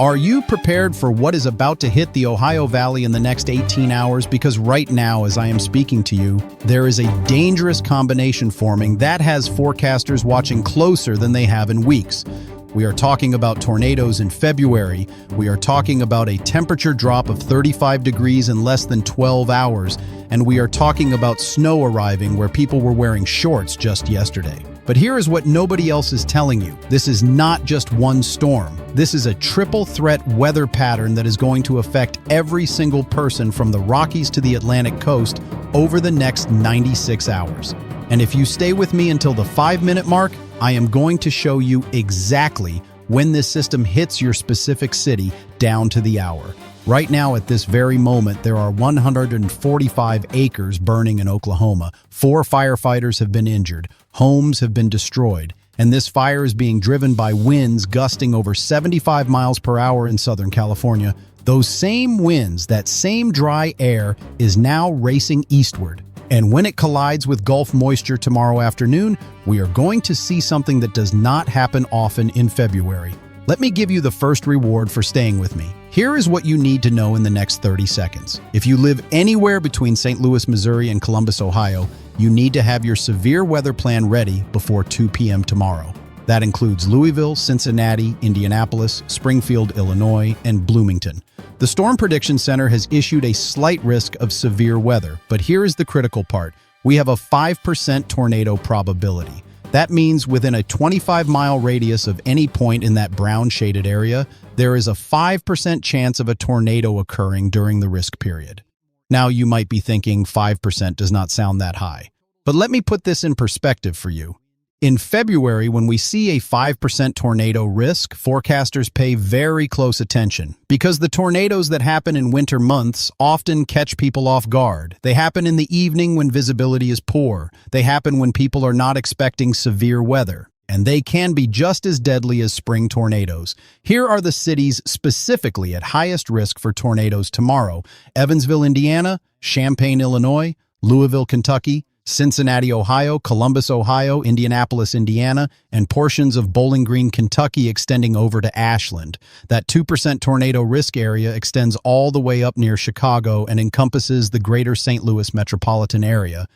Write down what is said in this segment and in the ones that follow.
Are you prepared for what is about to hit the Ohio Valley in the next 18 hours? Because right now, as I am speaking to you, there is a dangerous combination forming that has forecasters watching closer than they have in weeks. We are talking about tornadoes in February. We are talking about a temperature drop of 35 degrees in less than 12 hours. And we are talking about snow arriving where people were wearing shorts just yesterday. But here is what nobody else is telling you. This is not just one storm. This is a triple threat weather pattern that is going to affect every single person from the Rockies to the Atlantic coast over the next 96 hours. And if you stay with me until the 5-minute mark, I am going to show you exactly when this system hits your specific city down to the hour. Right now, at this very moment, there are 145 acres burning in Oklahoma. 4 firefighters have been injured. Homes have been destroyed. And this fire is being driven by winds gusting over 75 miles per hour in Southern California. Those same winds, that same dry air, is now racing eastward. And when it collides with Gulf moisture tomorrow afternoon, we are going to see something that does not happen often in February. Let me give you the first reward for staying with me. Here is what you need to know in the next 30 seconds. If you live anywhere between St. Louis, Missouri and Columbus, Ohio, you need to have your severe weather plan ready before 2 p.m. tomorrow. That includes Louisville, Cincinnati, Indianapolis, Springfield, Illinois, and Bloomington. The Storm Prediction Center has issued a slight risk of severe weather, but here is the critical part. We have a 5% tornado probability. That means within a 25-mile radius of any point in that brown shaded area, there is a 5% chance of a tornado occurring during the risk period. Now you might be thinking 5% does not sound that high. But let me put this in perspective for you. In February, when we see a 5% tornado risk, forecasters pay very close attention because the tornadoes that happen in winter months often catch people off guard. They happen in the evening when visibility is poor. They happen when people are not expecting severe weather, and they can be just as deadly as spring tornadoes. Here are the cities specifically at highest risk for tornadoes tomorrow: Evansville, Indiana; Champaign, Illinois; Louisville, Kentucky; Cincinnati, Ohio; Columbus, Ohio; Indianapolis, Indiana; and portions of Bowling Green, Kentucky extending over to Ashland. That 2% tornado risk area extends all the way up near Chicago and encompasses the greater St. Louis metropolitan area.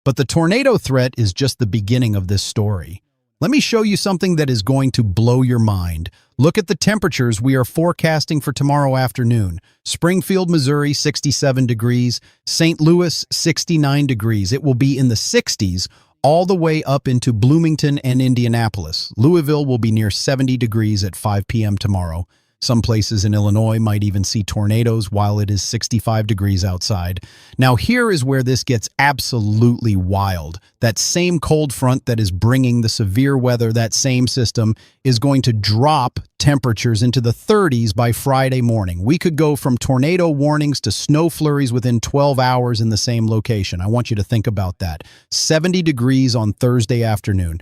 But the tornado threat is just the beginning of this story. Let me show you something that is going to blow your mind. Look at the temperatures we are forecasting for tomorrow afternoon. Springfield, Missouri, 67 degrees. St. Louis, 69 degrees. It will be in the 60s all the way up into Bloomington and Indianapolis. Louisville will be near 70 degrees at 5 p.m. tomorrow. Some places in Illinois might even see tornadoes while it is 65 degrees outside. Now here is where this gets absolutely wild. That same cold front that is bringing the severe weather, that same system, is going to drop temperatures into the 30s by Friday morning. We could go from tornado warnings to snow flurries within 12 hours in the same location. I want you to think about that. 70 degrees on Thursday afternoon.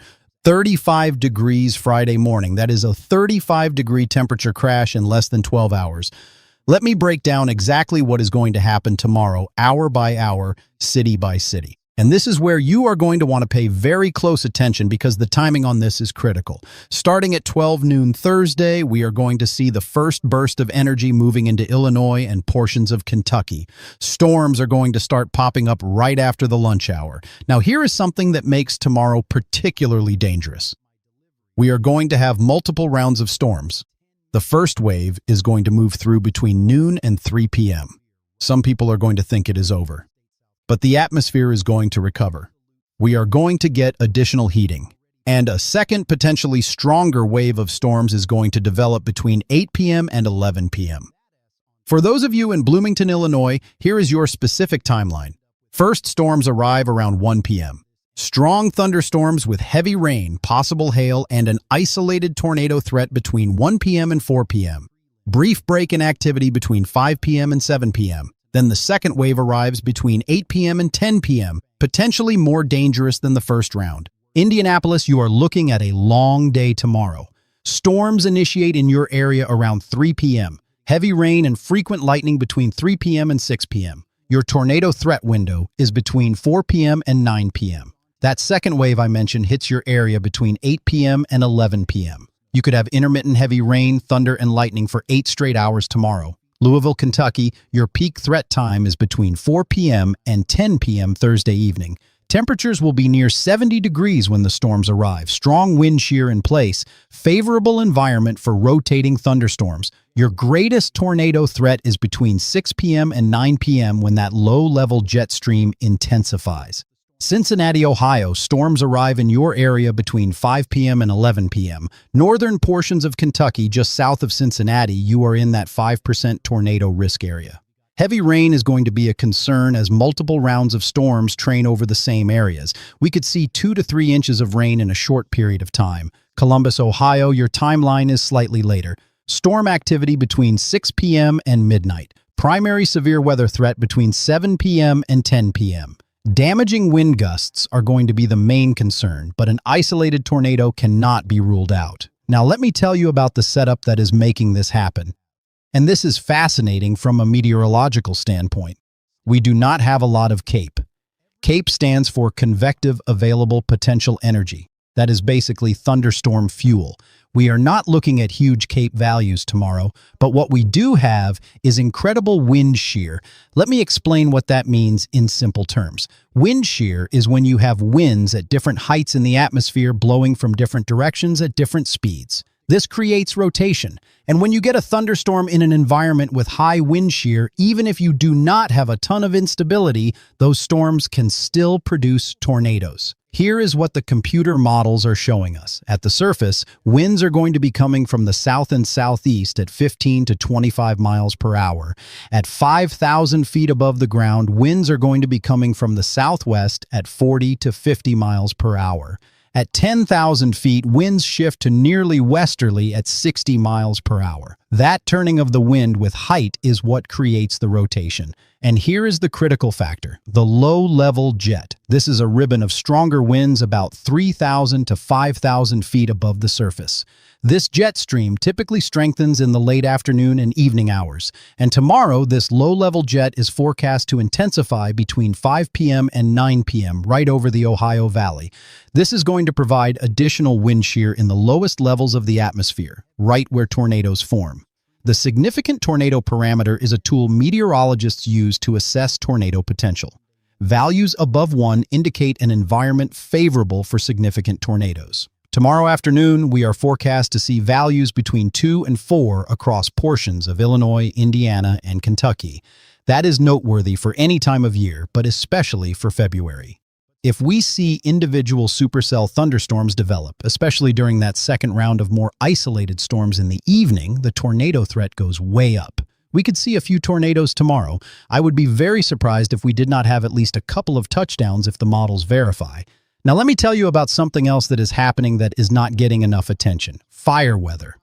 35 degrees Friday morning. That is a 35-degree temperature crash in less than 12 hours. Let me break down exactly what is going to happen tomorrow, hour by hour, city by city. And this is where you are going to want to pay very close attention because the timing on this is critical. Starting at 12 noon Thursday, we are going to see the first burst of energy moving into Illinois and portions of Kentucky. Storms are going to start popping up right after the lunch hour. Now, here is something that makes tomorrow particularly dangerous. We are going to have multiple rounds of storms. The first wave is going to move through between noon and 3 p.m. Some people are going to think it is over. But the atmosphere is going to recover. We are going to get additional heating. And a second, potentially stronger wave of storms is going to develop between 8 p.m. and 11 p.m. For those of you in Bloomington, Illinois, here is your specific timeline. First storms arrive around 1 p.m. Strong thunderstorms with heavy rain, possible hail, and an isolated tornado threat between 1 p.m. and 4 p.m. Brief break in activity between 5 p.m. and 7 p.m. Then the second wave arrives between 8 p.m. and 10 p.m., potentially more dangerous than the first round. Indianapolis, you are looking at a long day tomorrow. Storms initiate in your area around 3 p.m. Heavy rain and frequent lightning between 3 p.m. and 6 p.m. Your tornado threat window is between 4 p.m. and 9 p.m. That second wave I mentioned hits your area between 8 p.m. and 11 p.m. You could have intermittent heavy rain, thunder, and lightning for 8 straight hours tomorrow. Louisville, Kentucky, your peak threat time is between 4 p.m. and 10 p.m. Thursday evening. Temperatures will be near 70 degrees when the storms arrive. Strong wind shear in place. Favorable environment for rotating thunderstorms. Your greatest tornado threat is between 6 p.m. and 9 p.m. when that low-level jet stream intensifies. Cincinnati, Ohio, storms arrive in your area between 5 p.m. and 11 p.m. Northern portions of Kentucky, just south of Cincinnati, you are in that 5% tornado risk area. Heavy rain is going to be a concern as multiple rounds of storms train over the same areas. We could see 2 to 3 inches of rain in a short period of time. Columbus, Ohio, your timeline is slightly later. Storm activity between 6 p.m. and midnight. Primary severe weather threat between 7 p.m. and 10 p.m. Damaging wind gusts are going to be the main concern, but an isolated tornado cannot be ruled out. Now let me tell you about the setup that is making this happen. And this is fascinating from a meteorological standpoint. We do not have a lot of CAPE. CAPE stands for Convective Available Potential Energy. That is basically thunderstorm fuel. We are not looking at huge CAPE values tomorrow, but what we do have is incredible wind shear. Let me explain what that means in simple terms. Wind shear is when you have winds at different heights in the atmosphere blowing from different directions at different speeds. This creates rotation, and when you get a thunderstorm in an environment with high wind shear, even if you do not have a ton of instability, those storms can still produce tornadoes. Here is what the computer models are showing us. At the surface, winds are going to be coming from the south and southeast at 15 to 25 miles per hour. At 5,000 feet above the ground, winds are going to be coming from the southwest at 40 to 50 miles per hour. At 10,000 feet, winds shift to nearly westerly at 60 miles per hour. That turning of the wind with height is what creates the rotation. And here is the critical factor, the low-level jet. This is a ribbon of stronger winds about 3,000 to 5,000 feet above the surface. This jet stream typically strengthens in the late afternoon and evening hours, and tomorrow this low-level jet is forecast to intensify between 5 p.m. and 9 p.m. right over the Ohio Valley. This is going to provide additional wind shear in the lowest levels of the atmosphere, right where tornadoes form. The significant tornado parameter is a tool meteorologists use to assess tornado potential. Values above 1 indicate an environment favorable for significant tornadoes. Tomorrow afternoon, we are forecast to see values between 2 and 4 across portions of Illinois, Indiana, and Kentucky. That is noteworthy for any time of year, but especially for February. If we see individual supercell thunderstorms develop, especially during that second round of more isolated storms in the evening, the tornado threat goes way up. We could see a few tornadoes tomorrow. I would be very surprised if we did not have at least a couple of touchdowns if the models verify. Now let me tell you about something else that is happening that is not getting enough attention. Fire weather.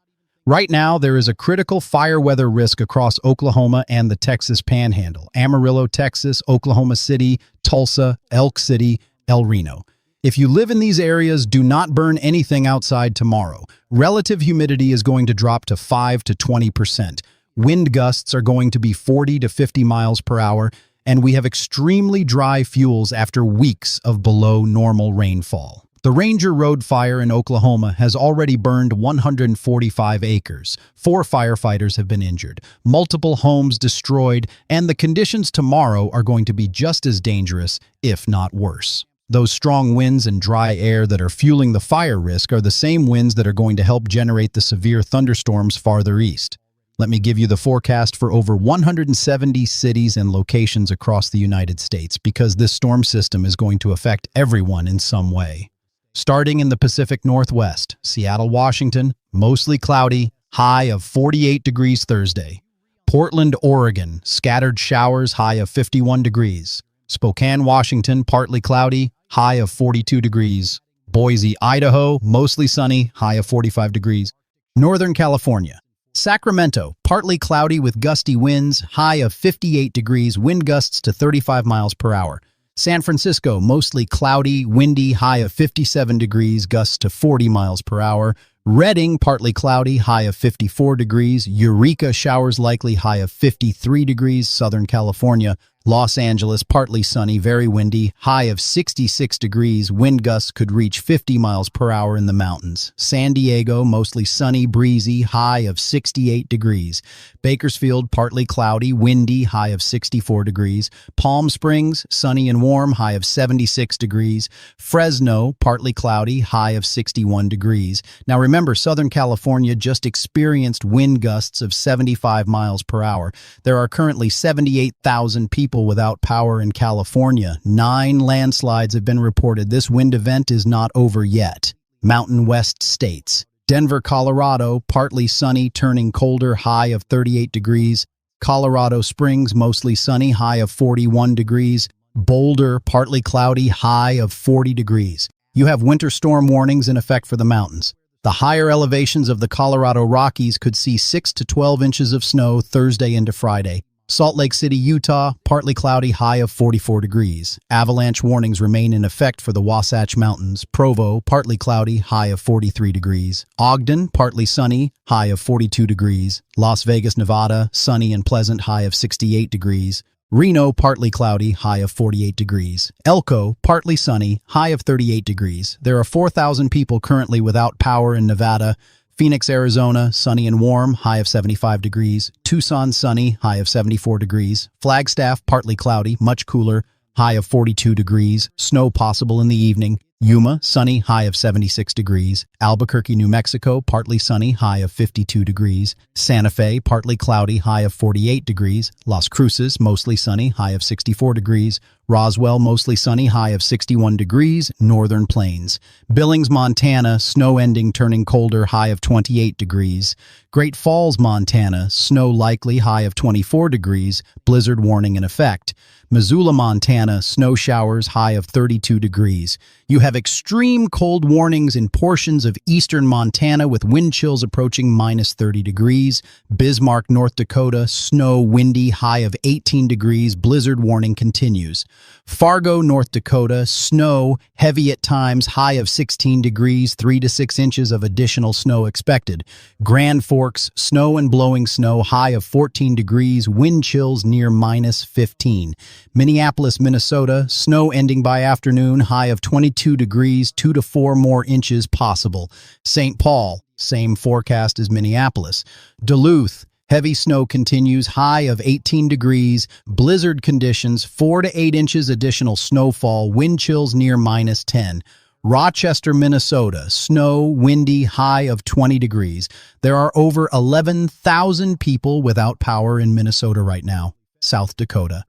Right now, there is a critical fire weather risk across Oklahoma and the Texas Panhandle, Amarillo, Texas, Oklahoma City, Tulsa, Elk City, El Reno. If you live in these areas, do not burn anything outside tomorrow. Relative humidity is going to drop to 5 to 20%. Wind gusts are going to be 40 to 50 miles per hour, and we have extremely dry fuels after weeks of below normal rainfall. The Ranger Road fire in Oklahoma has already burned 145 acres. 4 firefighters have been injured, multiple homes destroyed, and the conditions tomorrow are going to be just as dangerous, if not worse. Those strong winds and dry air that are fueling the fire risk are the same winds that are going to help generate the severe thunderstorms farther east. Let me give you the forecast for over 170 cities and locations across the United States because this storm system is going to affect everyone in some way. Starting in the Pacific Northwest, Seattle, Washington, mostly cloudy, high of 48 degrees Thursday. Portland, Oregon, scattered showers, high of 51 degrees. Spokane, Washington, partly cloudy, high of 42 degrees. Boise, Idaho, mostly sunny, high of 45 degrees. Northern California. Sacramento, partly cloudy with gusty winds, high of 58 degrees, wind gusts to 35 miles per hour. San Francisco, mostly cloudy, windy, high of 57 degrees, gusts to 40 miles per hour. Redding, partly cloudy, high of 54 degrees. Eureka, showers likely, high of 53 degrees. Southern California, Los Angeles, partly sunny, very windy, high of 66 degrees, wind gusts could reach 50 miles per hour in the mountains. San Diego, mostly sunny, breezy, high of 68 degrees. Bakersfield, partly cloudy, windy, high of 64 degrees. Palm Springs, sunny and warm, high of 76 degrees. Fresno, partly cloudy, high of 61 degrees. Now remember, Southern California just experienced wind gusts of 75 miles per hour. There are currently 78,000 people without power in California. 9 landslides have been reported. This wind event is not over yet. Mountain West states. Denver, Colorado, partly sunny, turning colder, high of 38 degrees. Colorado Springs, mostly sunny, high of 41 degrees. Boulder, partly cloudy, high of 40 degrees. You have winter storm warnings in effect for the mountains. The higher elevations of the Colorado Rockies could see 6 to 12 inches of snow Thursday into Friday. Salt Lake City, Utah, partly cloudy, high of 44 degrees. Avalanche warnings remain in effect for the Wasatch Mountains. Provo, partly cloudy, high of 43 degrees. Ogden, partly sunny, high of 42 degrees. Las Vegas, Nevada, sunny and pleasant, high of 68 degrees. Reno, partly cloudy, high of 48 degrees. Elko, partly sunny, high of 38 degrees. There are 4,000 people currently without power in Nevada. Phoenix, Arizona, sunny and warm, high of 75 degrees. Tucson, sunny, high of 74 degrees. Flagstaff, partly cloudy, much cooler, high of 42 degrees. Snow possible in the evening. Yuma, sunny, high of 76 degrees. Albuquerque, New Mexico, partly sunny, high of 52 degrees. Santa Fe, partly cloudy, high of 48 degrees. Las Cruces, mostly sunny, high of 64 degrees. Roswell, mostly sunny, high of 61 degrees. Northern Plains. Billings, Montana, snow ending, turning colder, high of 28 degrees. Great Falls, Montana, snow likely, high of 24 degrees. Blizzard warning in effect. Missoula, Montana, snow showers, high of 32 degrees. You have extreme cold warnings in portions of eastern Montana with wind chills approaching minus 30 degrees. Bismarck, North Dakota, snow, windy, high of 18 degrees. Blizzard warning continues. Fargo, North Dakota, snow, heavy at times, high of 16 degrees, 3 to 6 inches of additional snow expected. Grand Forks, snow and blowing snow, high of 14 degrees, wind chills near minus 15. Minneapolis, Minnesota, snow ending by afternoon, high of 22 degrees, 2 to 4 more inches possible. St. Paul, same forecast as Minneapolis. Duluth, heavy snow continues, high of 18 degrees, blizzard conditions, 4 to 8 inches additional snowfall, wind chills near minus 10. Rochester, Minnesota, snow, windy, high of 20 degrees. There are over 11,000 people without power in Minnesota right now. South Dakota.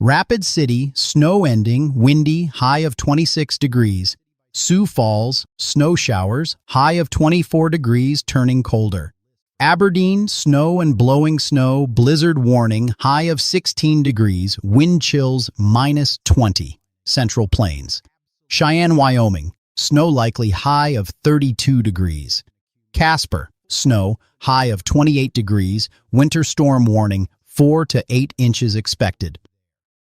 Rapid City, snow ending, windy, high of 26 degrees. Sioux Falls, snow showers, high of 24 degrees, turning colder. Aberdeen, snow and blowing snow, blizzard warning, high of 16 degrees, wind chills minus 20. Central Plains. Cheyenne, Wyoming, snow likely, high of 32 degrees. Casper, snow, high of 28 degrees, winter storm warning, 4 to 8 inches expected.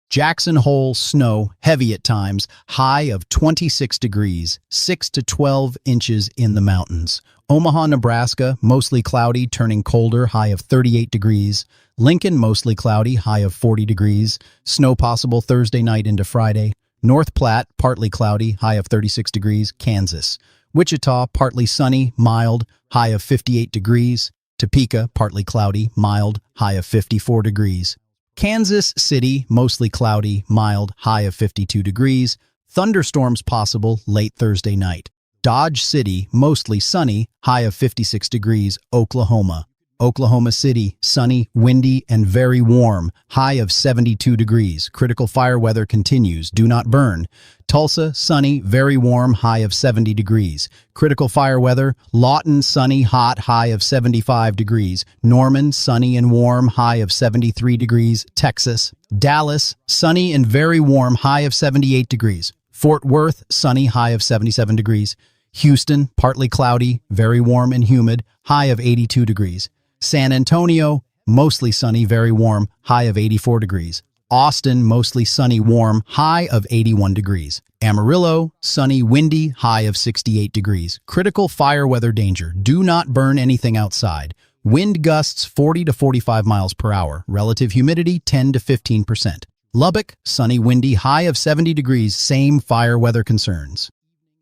Jackson Hole, snow, heavy at times, high of 26 degrees, 6 to 12 inches in the mountains. Omaha, Nebraska, mostly cloudy, turning colder, high of 38 degrees. Lincoln, mostly cloudy, high of 40 degrees. Snow possible Thursday night into Friday. North Platte, partly cloudy, high of 36 degrees. Kansas. Wichita, partly sunny, mild, high of 58 degrees. Topeka, partly cloudy, mild, high of 54 degrees. Kansas City, mostly cloudy, mild, high of 52 degrees. Thunderstorms possible late Thursday night. Dodge City, mostly sunny, high of 56 degrees. Oklahoma. Oklahoma City, sunny, windy, and very warm, high of 72 degrees. Critical fire weather continues. Do not burn. Tulsa, sunny, very warm, high of 70 degrees. Critical fire weather. Lawton, sunny, hot, high of 75 degrees. Norman, sunny and warm, high of 73 degrees. Texas. Dallas, sunny and very warm, high of 78 degrees. Fort Worth, sunny, high of 77 degrees. Houston, partly cloudy, very warm and humid, high of 82 degrees. San Antonio, mostly sunny, very warm, high of 84 degrees. Austin, mostly sunny, warm, high of 81 degrees. Amarillo, sunny, windy, high of 68 degrees. Critical fire weather danger. Do not burn anything outside. Wind gusts 40 to 45 miles per hour. Relative humidity 10 to 15%. Lubbock, sunny, windy, high of 70 degrees, same fire weather concerns.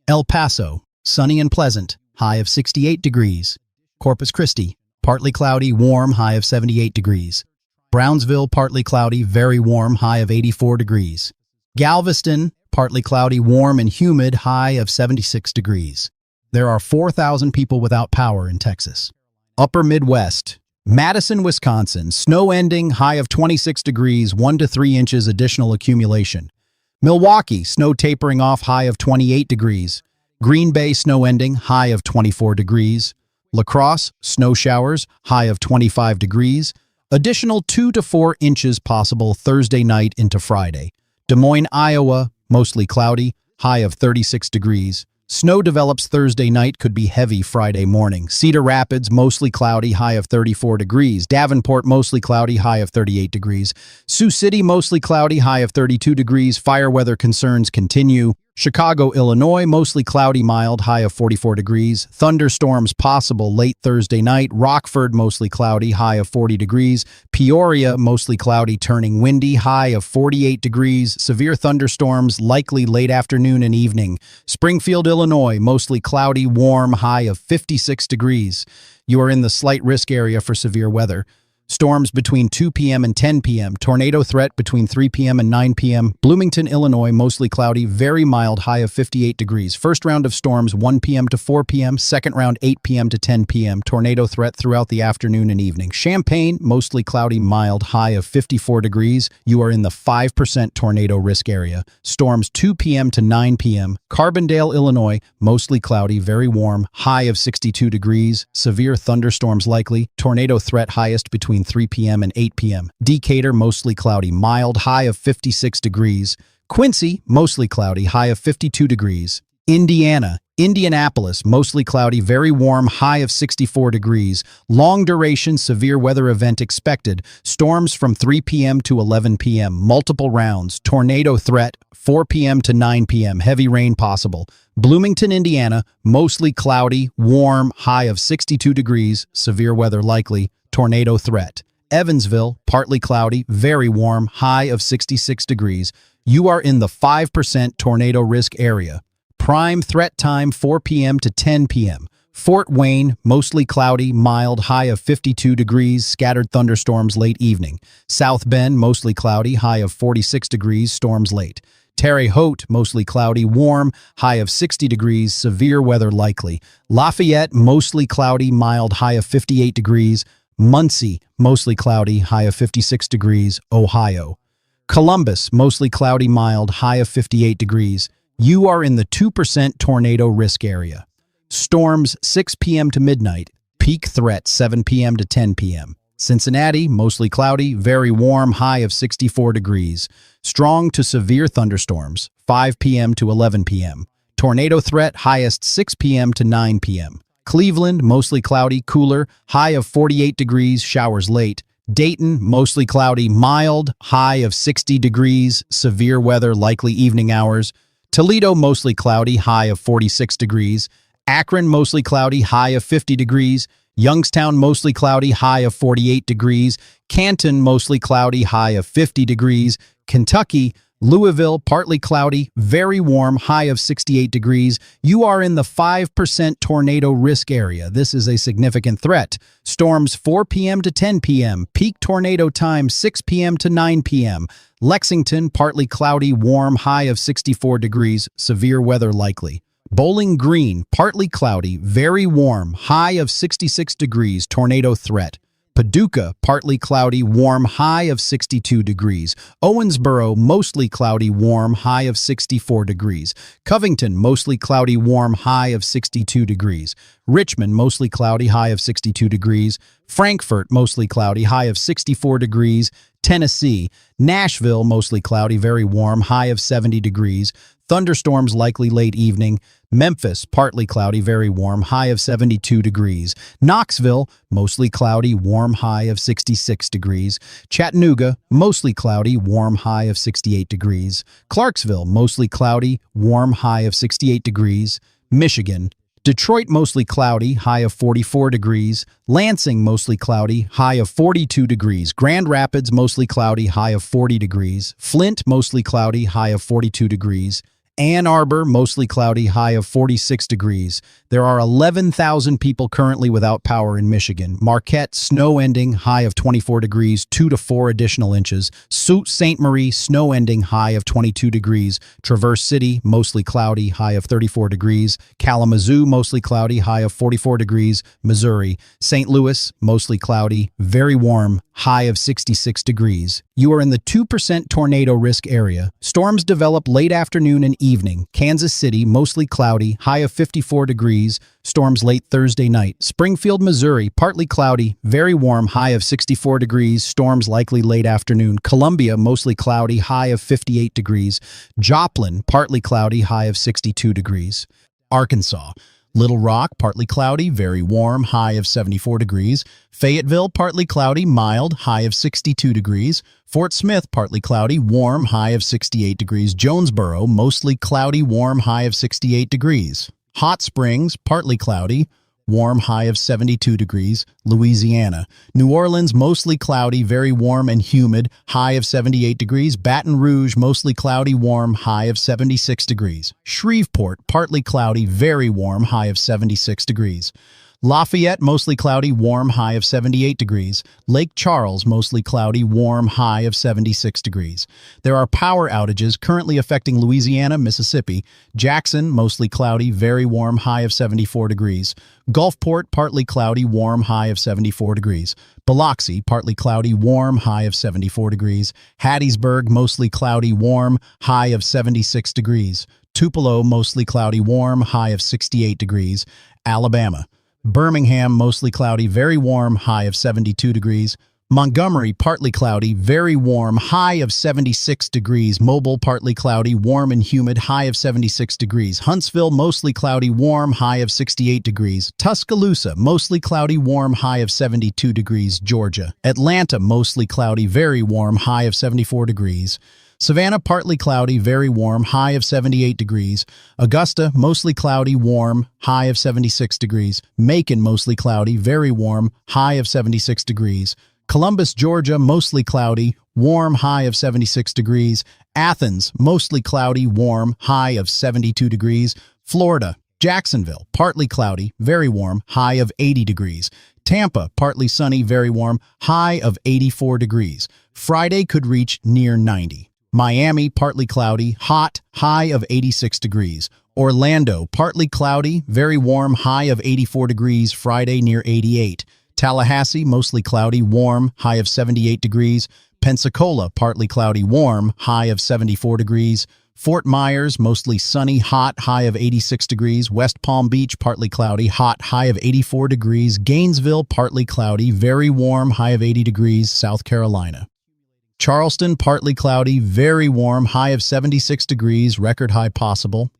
El Paso, sunny and pleasant, high of 68 degrees. Corpus Christi, partly cloudy, warm, high of 78 degrees. Brownsville, partly cloudy, very warm, high of 84 degrees. Galveston, partly cloudy, warm and humid, high of 76 degrees. There are 4,000 people without power in Texas. Upper Midwest, Madison, Wisconsin, snow ending, high of 26 degrees, 1 to 3 inches additional accumulation. Milwaukee, snow tapering off, high of 28 degrees. Green Bay, snow ending, high of 24 degrees. La Crosse, snow showers, high of 25 degrees. Additional 2 to 4 inches possible Thursday night into Friday. Des Moines, Iowa, mostly cloudy, high of 36 degrees. Snow develops Thursday night, could be heavy Friday morning. Cedar Rapids, mostly cloudy, high of 34 degrees. Davenport, mostly cloudy, high of 38 degrees. Sioux City, mostly cloudy, high of 32 degrees. Fire weather concerns continue. Chicago, Illinois, mostly cloudy, mild, high of 44 degrees. Thunderstorms possible late Thursday night. Rockford, mostly cloudy, high of 40 degrees. Peoria, mostly cloudy, turning windy, high of 48 degrees. Severe thunderstorms likely late afternoon and evening. Springfield, Illinois, mostly cloudy, warm, high of 56 degrees. You are in the slight risk area for severe weather. Storms between 2 p.m. and 10 p.m. Tornado threat between 3 p.m. and 9 p.m. Bloomington, Illinois, mostly cloudy, very mild, high of 58 degrees. First round of storms 1 p.m. to 4 p.m. Second round 8 p.m. to 10 p.m. Tornado threat throughout the afternoon and evening. Champaign, mostly cloudy, mild, high of 54 degrees. You are in the 5% tornado risk area. Storms 2 p.m. to 9 p.m. Carbondale, Illinois, mostly cloudy, very warm, high of 62 degrees. Severe thunderstorms likely. Tornado threat highest between 3 p.m. and 8 p.m. Decatur, mostly cloudy, mild, high of 56 degrees. Quincy, mostly cloudy, high of 52 degrees. Indianapolis, mostly cloudy, very warm, high of 64 degrees. Long duration severe weather event expected. Storms from 3 p.m. to 11 p.m. Multiple rounds. Tornado threat 4 p.m. to 9 p.m. Heavy rain possible. Bloomington, Indiana, mostly cloudy, warm, high of 62 degrees. Severe weather likely. Tornado threat. Evansville, partly cloudy, very warm, high of 66 degrees. You are in the 5% tornado risk area. Prime threat time 4 p.m. to 10 p.m. Fort Wayne, mostly cloudy, mild, high of 52 degrees, scattered thunderstorms late evening. South Bend, mostly cloudy, high of 46 degrees, storms late. Terre Haute, mostly cloudy, warm, high of 60 degrees, severe weather likely. Lafayette, mostly cloudy, mild, high of 58 degrees. Muncie, mostly cloudy, high of 56 degrees, Ohio. Columbus, mostly cloudy, mild, high of 58 degrees. You are in the 2% tornado risk area. Storms 6 p.m. to midnight, peak threat 7 p.m. to 10 p.m. Cincinnati, mostly cloudy, very warm, high of 64 degrees. Strong to severe thunderstorms, 5 p.m. to 11 p.m. Tornado threat highest 6 p.m. to 9 p.m. Cleveland, mostly cloudy, cooler, high of 48 degrees, showers late. Dayton, mostly cloudy, mild, high of 60 degrees, severe weather, likely evening hours. Toledo, mostly cloudy, high of 46 degrees. Akron, mostly cloudy, high of 50 degrees. Youngstown, mostly cloudy, high of 48 degrees. Canton, mostly cloudy, high of 50 degrees. Kentucky, Louisville, partly cloudy, very warm, high of 68 degrees. You are in the 5% tornado risk area. This is a significant threat. Storms 4 p.m. to 10 p.m. Peak tornado time 6 p.m. to 9 p.m. Lexington, partly cloudy, warm, high of 64 degrees. Severe weather likely. Bowling Green, partly cloudy, very warm, high of 66 degrees. Tornado threat. Paducah, partly cloudy, warm, high of 62 degrees. Owensboro, mostly cloudy, warm, high of 64 degrees. Covington, mostly cloudy, warm, high of 62 degrees. Richmond, mostly cloudy, high of 62 degrees. Frankfort, mostly cloudy, high of 64 degrees. Tennessee, Nashville, mostly cloudy, very warm, high of 70 degrees. Thunderstorms likely late evening. Memphis, partly cloudy, very warm, high of 72 degrees. Knoxville, mostly cloudy, warm, high of 66 degrees. Chattanooga, mostly cloudy, warm, high of 68 degrees. Clarksville, mostly cloudy, warm, high of 68 degrees. Michigan, Detroit, mostly cloudy, high of 44 degrees. Lansing, mostly cloudy, high of 42 degrees. Grand Rapids, mostly cloudy, high of 40 degrees. Flint, mostly cloudy, high of 42 degrees. Ann Arbor, mostly cloudy, high of 46 degrees. There are 11,000 people currently without power in Michigan. Marquette, snow ending, high of 24 degrees, 2 to 4 additional inches. Sault Ste. Marie, snow ending, high of 22 degrees. Traverse City, mostly cloudy, high of 34 degrees. Kalamazoo, mostly cloudy, high of 44 degrees. Missouri. St. Louis, mostly cloudy, very warm, high of 66 degrees. You are in the 2% tornado risk area. Storms develop late afternoon and evening. Kansas City, mostly cloudy, high of 54 degrees. Storms late Thursday night. Springfield, Missouri, partly cloudy, very warm, high of 64 degrees. Storms likely late afternoon. Columbia, mostly cloudy, high of 58 degrees. Joplin, partly cloudy, high of 62 degrees. Arkansas. Little Rock, partly cloudy, very warm, high of 74 degrees. Fayetteville, partly cloudy, mild, high of 62 degrees. Fort Smith, partly cloudy, warm, high of 68 degrees. Jonesboro, mostly cloudy, warm, high of 68 degrees. Hot Springs, partly cloudy, warm, high of 72 degrees. Louisiana. New Orleans, mostly cloudy, very warm and humid, high of 78 degrees. Baton Rouge, mostly cloudy, warm, high of 76 degrees. Shreveport, partly cloudy, very warm, high of 76 degrees. Lafayette, mostly cloudy, warm, high of 78 degrees. Lake Charles, mostly cloudy, warm, high of 76 degrees. There are power outages currently affecting Louisiana, Mississippi. Jackson, mostly cloudy, very warm, high of 74 degrees. Gulfport, partly cloudy, warm, high of 74 degrees. Biloxi, partly cloudy, warm, high of 74 degrees. Hattiesburg, mostly cloudy, warm, high of 76 degrees. Tupelo, mostly cloudy, warm, high of 68 degrees. Alabama. Birmingham, mostly cloudy, very warm, high of 72 degrees. Montgomery, partly cloudy, very warm, high of 76 degrees. Mobile, partly cloudy, warm and humid, high of 76 degrees. Huntsville, mostly cloudy, warm, high of 68 degrees. Tuscaloosa, mostly cloudy, warm, high of 72 degrees. Georgia. Atlanta, mostly cloudy, very warm, high of 74 degrees. Savannah, partly cloudy, very warm, high of 78 degrees. Augusta, mostly cloudy, warm, high of 76 degrees. Macon, mostly cloudy, very warm, high of 76 degrees. Columbus, Georgia, mostly cloudy, warm, high of 76 degrees. Athens, mostly cloudy, warm, high of 72 degrees. Florida. Jacksonville, partly cloudy, very warm, high of 80 degrees. Tampa, partly sunny, very warm, high of 84 degrees. Friday could reach near 90. Miami, partly cloudy, hot, high of 86 degrees. Orlando, partly cloudy, very warm, high of 84 degrees, Friday near 88. Tallahassee, mostly cloudy, warm, high of 78 degrees. Pensacola, partly cloudy, warm, high of 74 degrees. Fort Myers, mostly sunny, hot, high of 86 degrees. West Palm Beach, partly cloudy, hot, high of 84 degrees. Gainesville, partly cloudy, very warm, high of 80 degrees, South Carolina. Charleston, partly cloudy, very warm, high of 76 degrees, record high possible.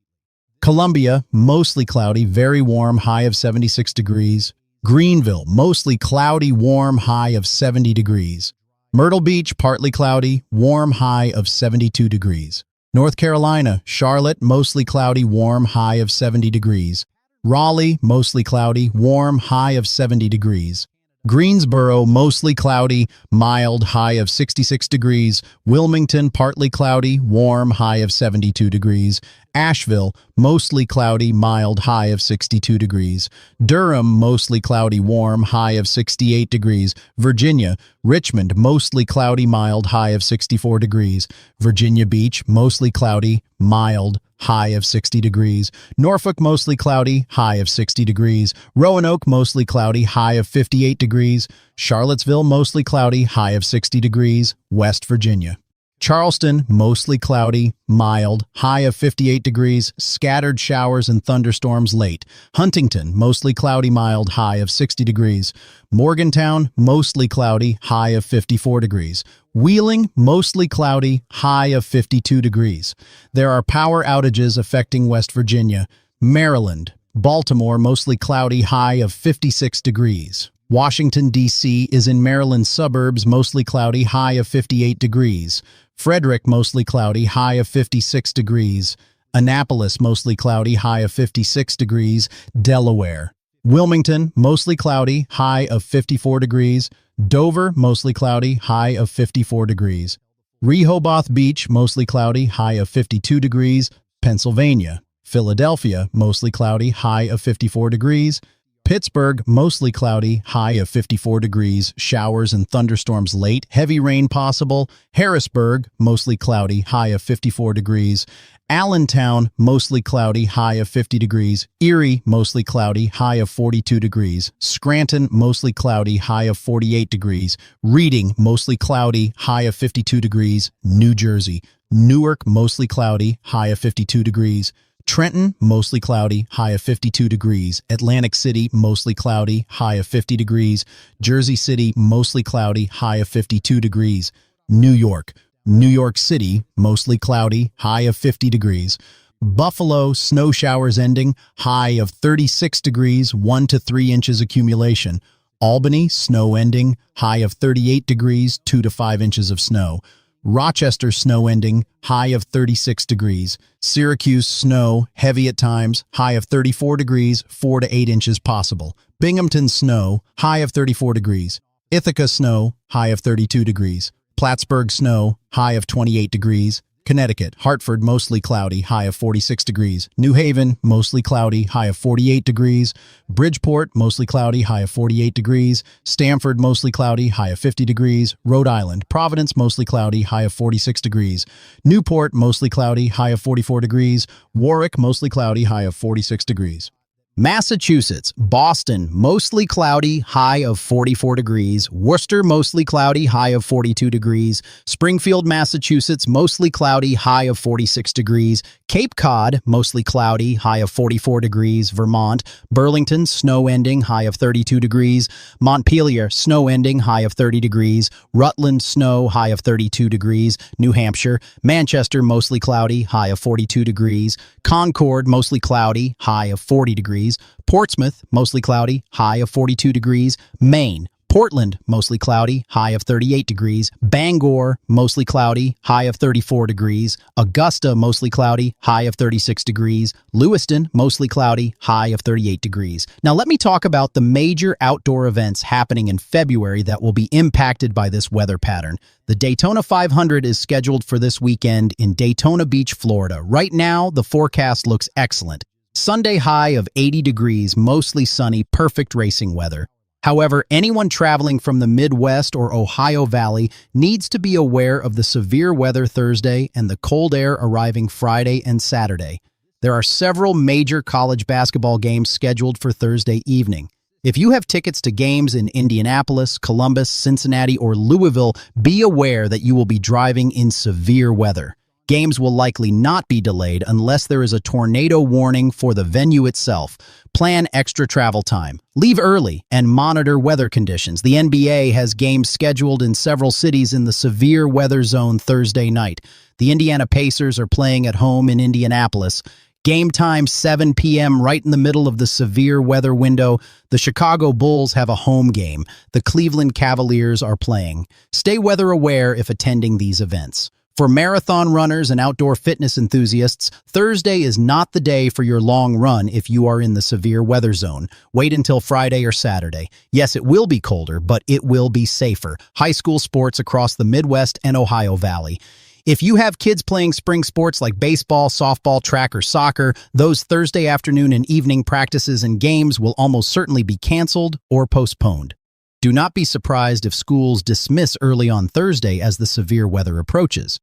Columbia, mostly cloudy, very warm, high of 76 degrees. Greenville, mostly cloudy, warm, high of 70 degrees. Myrtle Beach, partly cloudy, warm, high of 72 degrees. North Carolina, Charlotte, mostly cloudy, warm, high of 70 degrees. Raleigh, mostly cloudy, warm, high of 70 degrees. Greensboro, mostly cloudy, mild, high of 66 degrees. Wilmington, partly cloudy, warm, high of 72 degrees. Asheville, mostly cloudy, mild, high of 62 degrees. Durham, mostly cloudy, warm, high of 68 degrees. Virginia. Richmond, mostly cloudy, mild, high of 64 degrees. Virginia Beach, mostly cloudy, mild, high of 60 degrees. Norfolk, mostly cloudy, high of 60 degrees. Roanoke, mostly cloudy, high of 58 degrees. Charlottesville, mostly cloudy, high of 60 degrees. West Virginia. Charleston, mostly cloudy, mild, high of 58 degrees, scattered showers and thunderstorms late. Huntington, mostly cloudy, mild, high of 60 degrees. Morgantown, mostly cloudy, high of 54 degrees. Wheeling, mostly cloudy, high of 52 degrees. There are power outages affecting West Virginia. Maryland. Baltimore, mostly cloudy, high of 56 degrees. Washington, D.C. is in Maryland suburbs, mostly cloudy, high of 58 degrees. Frederick, mostly cloudy, high of 56 degrees. Annapolis, mostly cloudy, high of 56 degrees. Delaware. Wilmington, mostly cloudy, high of 54 degrees. Dover, mostly cloudy, high of 54 degrees. Rehoboth Beach, mostly cloudy, high of 52 degrees. Pennsylvania. Philadelphia, mostly cloudy, high of 54 degrees. Pittsburgh, mostly cloudy, high of 54 degrees. Showers and thunderstorms late, heavy rain possible. Harrisburg, mostly cloudy, high of 54 degrees. Allentown, mostly cloudy, high of 50 degrees. Erie, mostly cloudy, high of 42 degrees. Scranton, mostly cloudy, high of 48 degrees. Reading, mostly cloudy, high of 52 degrees. New Jersey. Newark, mostly cloudy, high of 52 degrees. Trenton, mostly cloudy, high of 52 degrees. Atlantic City, mostly cloudy, high of 50 degrees. Jersey City, mostly cloudy, high of 52 degrees. New York. New York City, mostly cloudy, high of 50 degrees. Buffalo, snow showers ending, high of 36 degrees, 1 to 3 inches accumulation. Albany, snow ending, high of 38 degrees, 2 to 5 inches of snow. Rochester, snow ending, high of 36 degrees. Syracuse, snow, heavy at times, high of 34 degrees, 4 to 8 inches possible. Binghamton, snow, high of 34 degrees. Ithaca, snow, high of 32 degrees. Plattsburgh, snow, high of 28 degrees. Connecticut, Hartford, mostly cloudy, high of 46 degrees. New Haven, mostly cloudy, high of 48 degrees. Bridgeport, mostly cloudy, high of 48 degrees. Stamford, mostly cloudy, high of 50 degrees. Rhode Island, Providence, mostly cloudy, high of 46 degrees. Newport, mostly cloudy, high of 44 degrees. Warwick, mostly cloudy, high of 46 degrees. Massachusetts, Boston, mostly cloudy, high of 44 degrees. Worcester, mostly cloudy, high of 42 degrees. Springfield, Massachusetts, mostly cloudy, high of 46 degrees. Cape Cod, mostly cloudy, high of 44 degrees. Vermont. Burlington, snow ending, high of 32 degrees. Montpelier, snow ending, high of 30 degrees. Rutland, snow, high of 32 degrees. New Hampshire. Manchester, mostly cloudy, high of 42 degrees. Concord, mostly cloudy, high of 40 degrees. Portsmouth, mostly cloudy, high of 42 degrees. Maine. Portland, mostly cloudy, high of 38 degrees. Bangor, mostly cloudy, high of 34 degrees. Augusta, mostly cloudy, high of 36 degrees. Lewiston, mostly cloudy, high of 38 degrees. Now let me talk about the major outdoor events happening in February that will be impacted by this weather pattern. The Daytona 500 is scheduled for this weekend in Daytona Beach, Florida. Right now, the forecast looks excellent. Sunday high of 80 degrees, mostly sunny, perfect racing weather. However, anyone traveling from the Midwest or Ohio Valley needs to be aware of the severe weather Thursday and the cold air arriving Friday and Saturday. There are several major college basketball games scheduled for Thursday evening. If you have tickets to games in Indianapolis, Columbus, Cincinnati, or Louisville, be aware that you will be driving in severe weather. Games will likely not be delayed unless there is a tornado warning for the venue itself. Plan extra travel time. Leave early and monitor weather conditions. The NBA has games scheduled in several cities in the severe weather zone Thursday night. The Indiana Pacers are playing at home in Indianapolis. Game time 7 p.m. right in the middle of the severe weather window. The Chicago Bulls have a home game. The Cleveland Cavaliers are playing. Stay weather aware if attending these events. For marathon runners and outdoor fitness enthusiasts, Thursday is not the day for your long run if you are in the severe weather zone. Wait until Friday or Saturday. Yes, it will be colder, but it will be safer. High school sports across the Midwest and Ohio Valley. If you have kids playing spring sports like baseball, softball, track, or soccer, those Thursday afternoon and evening practices and games will almost certainly be canceled or postponed. Do not be surprised if schools dismiss early on Thursday as the severe weather approaches.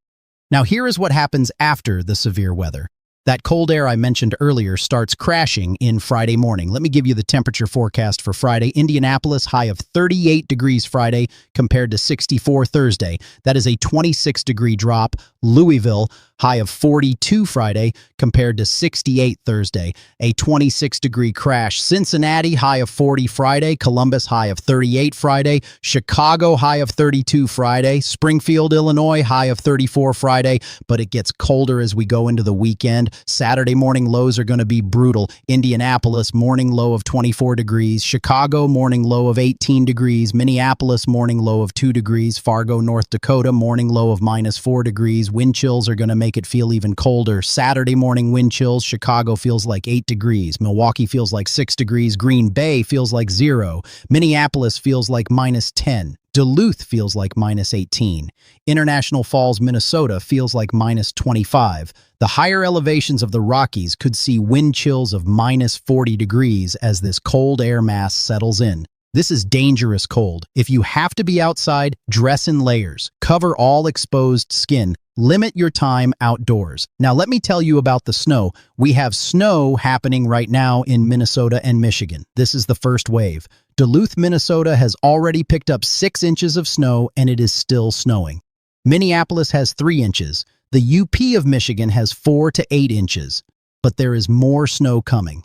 Now here is what happens after the severe weather. That cold air I mentioned earlier starts crashing in Friday morning. Let me give you the temperature forecast for Friday. Indianapolis, high of 38 degrees Friday compared to 64 Thursday. That is a 26-degree drop. Louisville, high of 42 Friday compared to 68 Thursday, a 26-degree crash. Cincinnati, high of 40 Friday. Columbus, high of 38 Friday. Chicago, high of 32 Friday. Springfield, Illinois, high of 34 Friday, but it gets colder as we go into the weekend. Saturday morning lows are going to be brutal. Indianapolis, morning low of 24 degrees. Chicago, morning low of 18 degrees. Minneapolis, morning low of 2 degrees. Fargo, North Dakota, morning low of -4 degrees. Wind chills are going to make make it feel even colder. Saturday morning wind chills, Chicago feels like 8 degrees. Milwaukee feels like 6 degrees. Green Bay feels like 0. Minneapolis feels like -10. Duluth feels like -18. International Falls, Minnesota feels like -25. The higher elevations of the Rockies could see wind chills of -40 degrees as this cold air mass settles in. This is dangerous cold. If you have to be outside, dress in layers. Cover all exposed skin. Limit your time outdoors. Now let me tell you about the snow. We have snow happening right now in Minnesota and Michigan. This is the first wave. Duluth, Minnesota has already picked up 6 inches of snow and it is still snowing. Minneapolis has 3 inches. The UP of Michigan has 4 to 8 inches. But there is more snow coming.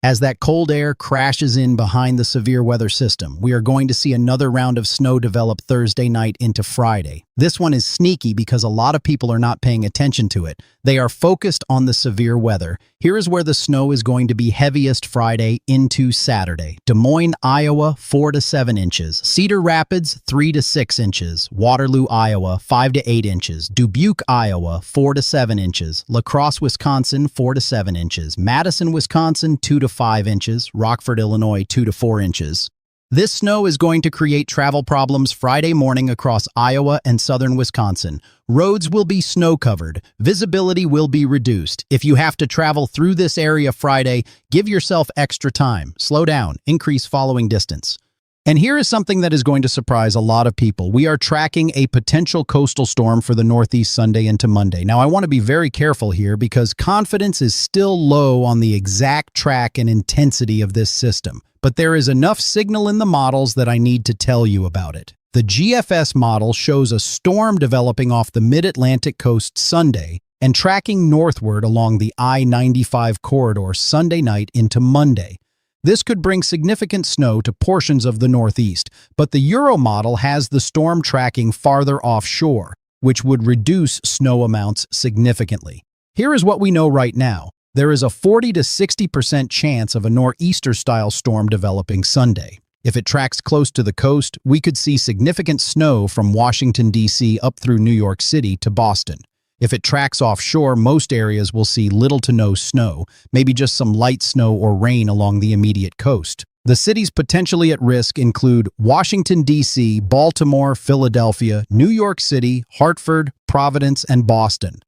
As that cold air crashes in behind the severe weather system, we are going to see another round of snow develop Thursday night into Friday. This one is sneaky because a lot of people are not paying attention to it. They are focused on the severe weather. Here is where the snow is going to be heaviest Friday into Saturday. Des Moines, Iowa, 4 to 7 inches. Cedar Rapids, 3 to 6 inches. Waterloo, Iowa, 5 to 8 inches. Dubuque, Iowa, 4 to 7 inches. La Crosse, Wisconsin, 4 to 7 inches. Madison, Wisconsin, 2 to 5 inches. Rockford, Illinois, 2 to 4 inches. This snow is going to create travel problems Friday morning across Iowa and southern Wisconsin. Roads will be snow-covered. Visibility will be reduced. If you have to travel through this area Friday, give yourself extra time. Slow down. Increase following distance. And here is something that is going to surprise a lot of people. We are tracking a potential coastal storm for the Northeast Sunday into Monday. Now, I want to be very careful here because confidence is still low on the exact track and intensity of this system. But there is enough signal in the models that I need to tell you about it. The GFS model shows a storm developing off the mid-Atlantic coast Sunday and tracking northward along the I-95 corridor Sunday night into Monday. This could bring significant snow to portions of the Northeast, but the Euro model has the storm tracking farther offshore, which would reduce snow amounts significantly. Here is what we know right now. There is a 40 to 60% chance of a nor'easter-style storm developing Sunday. If it tracks close to the coast, we could see significant snow from Washington, D.C. up through New York City to Boston. If it tracks offshore, most areas will see little to no snow, maybe just some light snow or rain along the immediate coast. The cities potentially at risk include Washington, D.C., Baltimore, Philadelphia, New York City, Hartford, Providence, and Boston.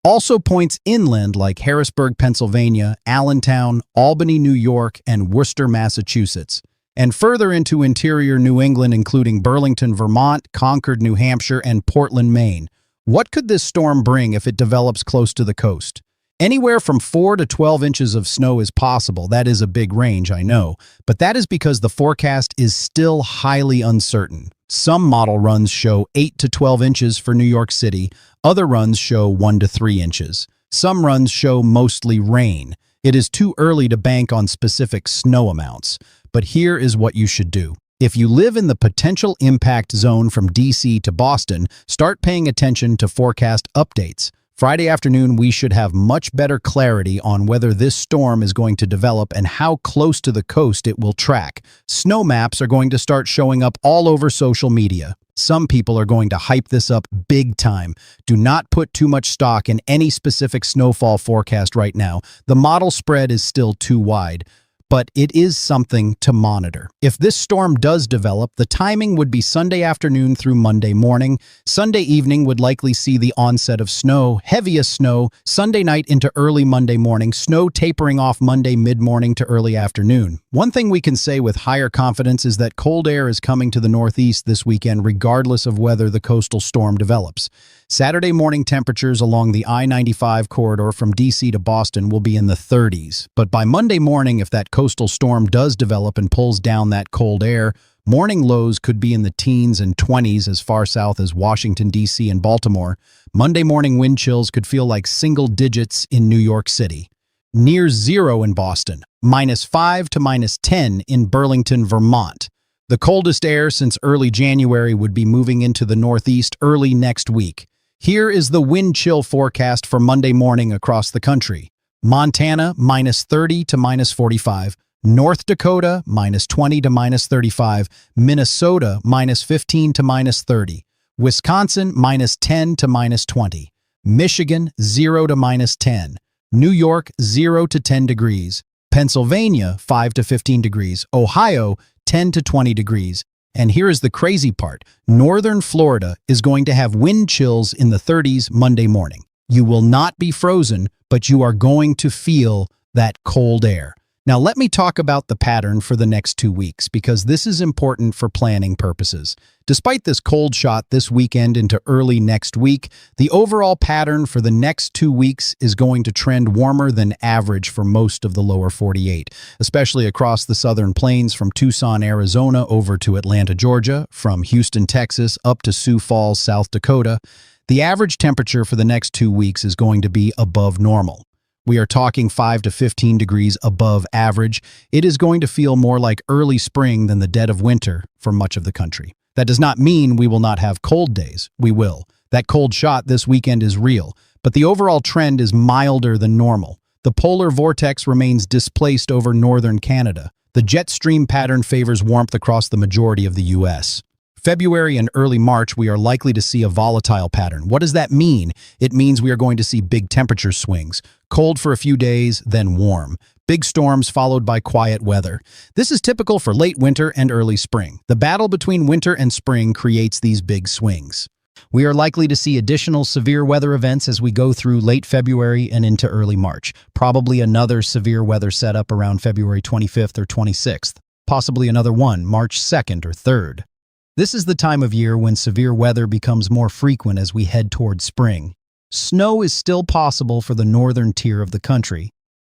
Also points inland like Harrisburg, Pennsylvania, Allentown, Albany, New York, and Worcester, Massachusetts. And further into interior New England, including Burlington, Vermont, Concord, New Hampshire, and Portland, Maine. What could this storm bring if it develops close to the coast? Anywhere from 4 to 12 inches of snow is possible. That is a big range, I know. But that is because the forecast is still highly uncertain. Some model runs show 8 to 12 inches for New York City. Other runs show 1 to 3 inches. Some runs show mostly rain. It is too early to bank on specific snow amounts. But here is what you should do. If you live in the potential impact zone from DC to Boston, start paying attention to forecast updates. Friday afternoon, we should have much better clarity on whether this storm is going to develop and how close to the coast it will track. Snow maps are going to start showing up all over social media. Some people are going to hype this up big time. Do not put too much stock in any specific snowfall forecast right now. The model spread is still too wide. But it is something to monitor. If this storm does develop, the timing would be Sunday afternoon through Monday morning. Sunday evening would likely see the onset of snow, heaviest snow, Sunday night into early Monday morning, snow tapering off Monday mid-morning to early afternoon. One thing we can say with higher confidence is that cold air is coming to the Northeast this weekend regardless of whether the coastal storm develops. Saturday morning temperatures along the I-95 corridor from D.C. to Boston will be in the 30s. But by Monday morning, if that coastal storm does develop and pulls down that cold air, morning lows could be in the teens and 20s as far south as Washington, D.C. and Baltimore. Monday morning wind chills could feel like single digits in New York City. Near zero in Boston, -5 to -10 in Burlington, Vermont. The coldest air since early January would be moving into the Northeast early next week. Here is the wind chill forecast for Monday morning across the country. Montana, -30 to -45. North Dakota, -20 to -35. Minnesota, -15 to -30. Wisconsin, -10 to -20. Michigan, 0 to -10. New York, 0 to 10 degrees. Pennsylvania, 5 to 15 degrees. Ohio, 10 to 20 degrees. And here is the crazy part. Northern Florida is going to have wind chills in the 30s Monday morning. You will not be frozen, but you are going to feel that cold air. Now let me talk about the pattern for the next 2 weeks, because this is important for planning purposes. Despite this cold shot this weekend into early next week, the overall pattern for the next 2 weeks is going to trend warmer than average for most of the lower 48, especially across the southern plains from Tucson, Arizona over to Atlanta, Georgia, from Houston, Texas up to Sioux Falls, South Dakota. The average temperature for the next 2 weeks is going to be above normal. We are talking 5 to 15 degrees above average. It is going to feel more like early spring than the dead of winter for much of the country. That does not mean we will not have cold days. We will. That cold shot this weekend is real, but the overall trend is milder than normal. The polar vortex remains displaced over northern Canada. The jet stream pattern favors warmth across the majority of the U.S. February and early March, we are likely to see a volatile pattern. What does that mean? It means we are going to see big temperature swings. Cold for a few days, then warm. Big storms followed by quiet weather. This is typical for late winter and early spring. The battle between winter and spring creates these big swings. We are likely to see additional severe weather events as we go through late February and into early March. Probably another severe weather setup around February 25th or 26th. Possibly another one, March 2nd or 3rd. This is the time of year when severe weather becomes more frequent as we head toward spring. Snow is still possible for the northern tier of the country.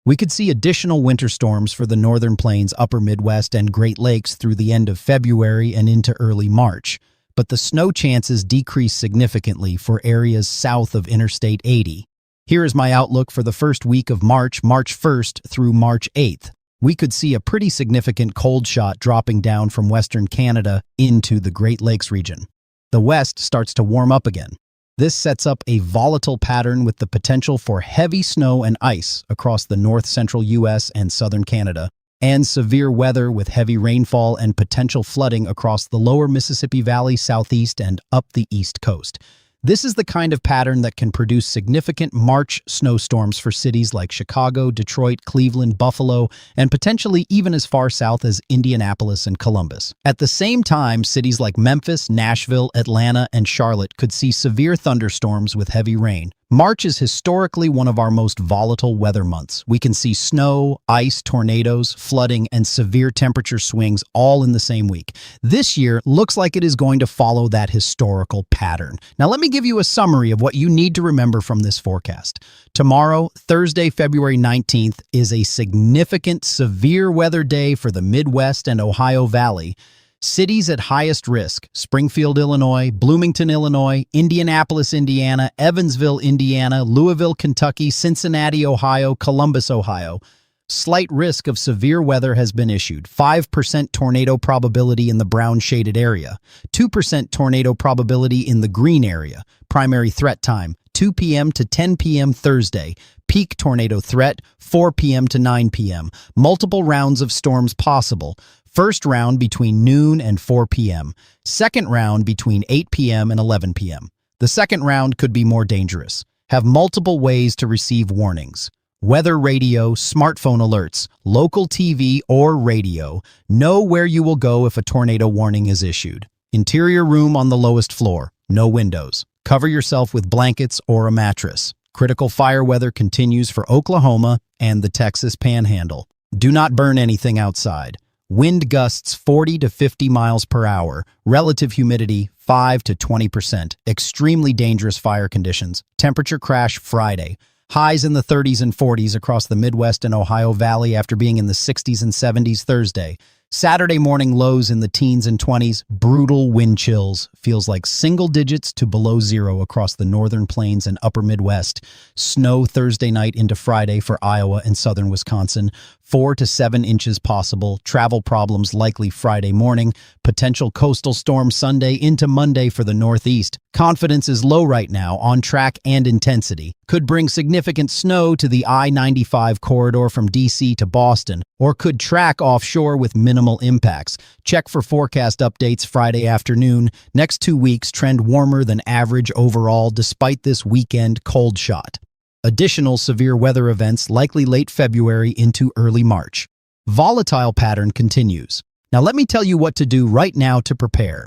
We could see additional winter storms for the northern plains, upper Midwest, and Great Lakes through the end of February and into early March, but the snow chances decrease significantly for areas south of Interstate 80. Here is my outlook for the first week of March, March 1st through March 8th. We could see a pretty significant cold shot dropping down from western Canada into the Great Lakes region. The west starts to warm up again. This sets up a volatile pattern with the potential for heavy snow and ice across the north-central U.S. and southern Canada, and severe weather with heavy rainfall and potential flooding across the lower Mississippi Valley, southeast, and up the east coast. This is the kind of pattern that can produce significant March snowstorms for cities like Chicago, Detroit, Cleveland, Buffalo, and potentially even as far south as Indianapolis and Columbus. At the same time, cities like Memphis, Nashville, Atlanta, and Charlotte could see severe thunderstorms with heavy rain. March is historically one of our most volatile weather months. We can see snow, ice, tornadoes, flooding, and severe temperature swings all in the same week. This year looks like it is going to follow that historical pattern. Now let me give you a summary of what you need to remember from this forecast. Tomorrow, Thursday, February 19th, is a significant severe weather day for the Midwest and Ohio Valley. Cities at highest risk: Springfield, Illinois, Bloomington, Illinois, Indianapolis, Indiana, Evansville, Indiana, Louisville, Kentucky, Cincinnati, Ohio, Columbus, Ohio. Slight risk of severe weather has been issued. 5% tornado probability in the brown shaded area. 2% tornado probability in the green area. Primary threat time, 2 p.m. to 10 p.m. Thursday. Peak tornado threat, 4 p.m. to 9 p.m. Multiple rounds of storms possible. First round between noon and 4 p.m. Second round between 8 p.m. and 11 p.m. The second round could be more dangerous. Have multiple ways to receive warnings: weather radio, smartphone alerts, local TV or radio. Know where you will go if a tornado warning is issued. Interior room on the lowest floor. No windows. Cover yourself with blankets or a mattress. Critical fire weather continues for Oklahoma and the Texas Panhandle. Do not burn anything outside. Wind gusts 40 to 50 miles per hour. Relative humidity 5 to 20%. Extremely dangerous fire conditions. Temperature crash Friday. Highs in the 30s and 40s across the Midwest and Ohio Valley after being in the 60s and 70s Thursday. Saturday morning lows in the teens and 20s. Brutal wind chills. Feels like single digits to below zero across the northern plains and upper Midwest. Snow Thursday night into Friday for Iowa and southern Wisconsin. 4 to 7 inches possible, travel problems likely Friday morning, potential coastal storm Sunday into Monday for the Northeast. Confidence is low right now on track and intensity. Could bring significant snow to the I-95 corridor from D.C. to Boston, or could track offshore with minimal impacts. Check for forecast updates Friday afternoon. Next 2 weeks trend warmer than average overall despite this weekend cold shot. Additional severe weather events likely late February into early March. Volatile pattern continues. Now let me tell you what to do right now to prepare.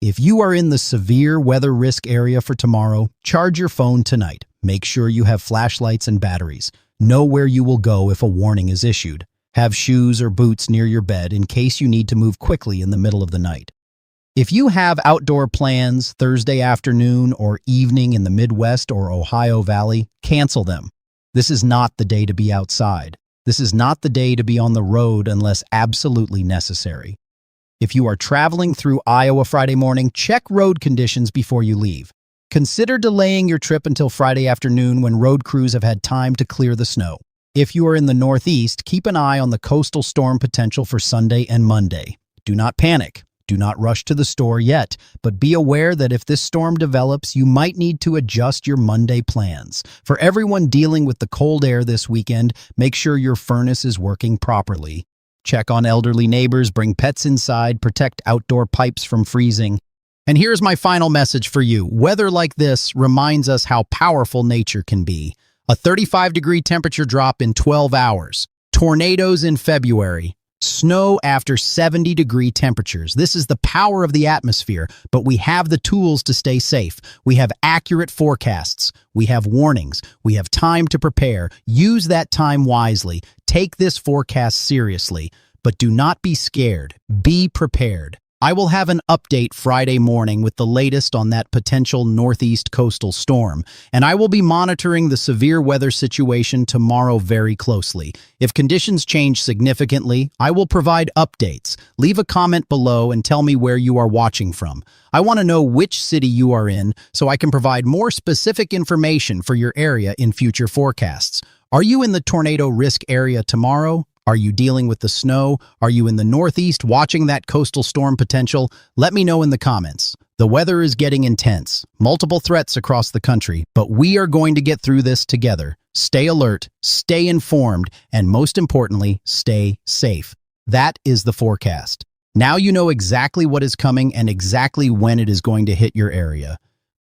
If you are in the severe weather risk area for tomorrow, charge your phone tonight. Make sure you have flashlights and batteries. Know where you will go if a warning is issued. Have shoes or boots near your bed in case you need to move quickly in the middle of the night. If you have outdoor plans Thursday afternoon or evening in the Midwest or Ohio Valley, cancel them. This is not the day to be outside. This is not the day to be on the road unless absolutely necessary. If you are traveling through Iowa Friday morning, check road conditions before you leave. Consider delaying your trip until Friday afternoon when road crews have had time to clear the snow. If you are in the Northeast, keep an eye on the coastal storm potential for Sunday and Monday. Do not panic. Do not rush to the store yet, but be aware that if this storm develops, you might need to adjust your Monday plans. For everyone dealing with the cold air this weekend, make sure your furnace is working properly. Check on elderly neighbors, bring pets inside, protect outdoor pipes from freezing. And here's my final message for you. Weather like this reminds us how powerful nature can be. A 35-degree temperature drop in 12 hours. Tornadoes in February. Snow after 70-degree temperatures. This is the power of the atmosphere, but we have the tools to stay safe. We have accurate forecasts. We have warnings. We have time to prepare. Use that time wisely. Take this forecast seriously, but do not be scared. Be prepared. I will have an update Friday morning with the latest on that potential northeast coastal storm, and I will be monitoring the severe weather situation tomorrow very closely. If conditions change significantly, I will provide updates. Leave a comment below and tell me where you are watching from. I want to know which city you are in so I can provide more specific information for your area in future forecasts. Are you in the tornado risk area tomorrow? Are you dealing with the snow? Are you in the Northeast watching that coastal storm potential? Let me know in the comments. The weather is getting intense, multiple threats across the country, but we are going to get through this together. Stay alert, stay informed, and most importantly, stay safe. That is the forecast. Now you know exactly what is coming and exactly when it is going to hit your area.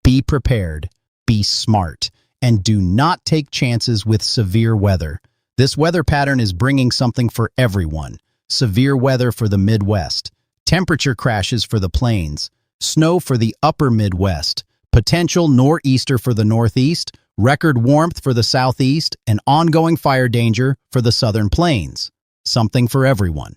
Be prepared, be smart, and do not take chances with severe weather. This weather pattern is bringing something for everyone. Severe weather for the Midwest, temperature crashes for the plains, snow for the upper Midwest, potential nor'easter for the Northeast, record warmth for the Southeast, and ongoing fire danger for the Southern Plains. Something for everyone.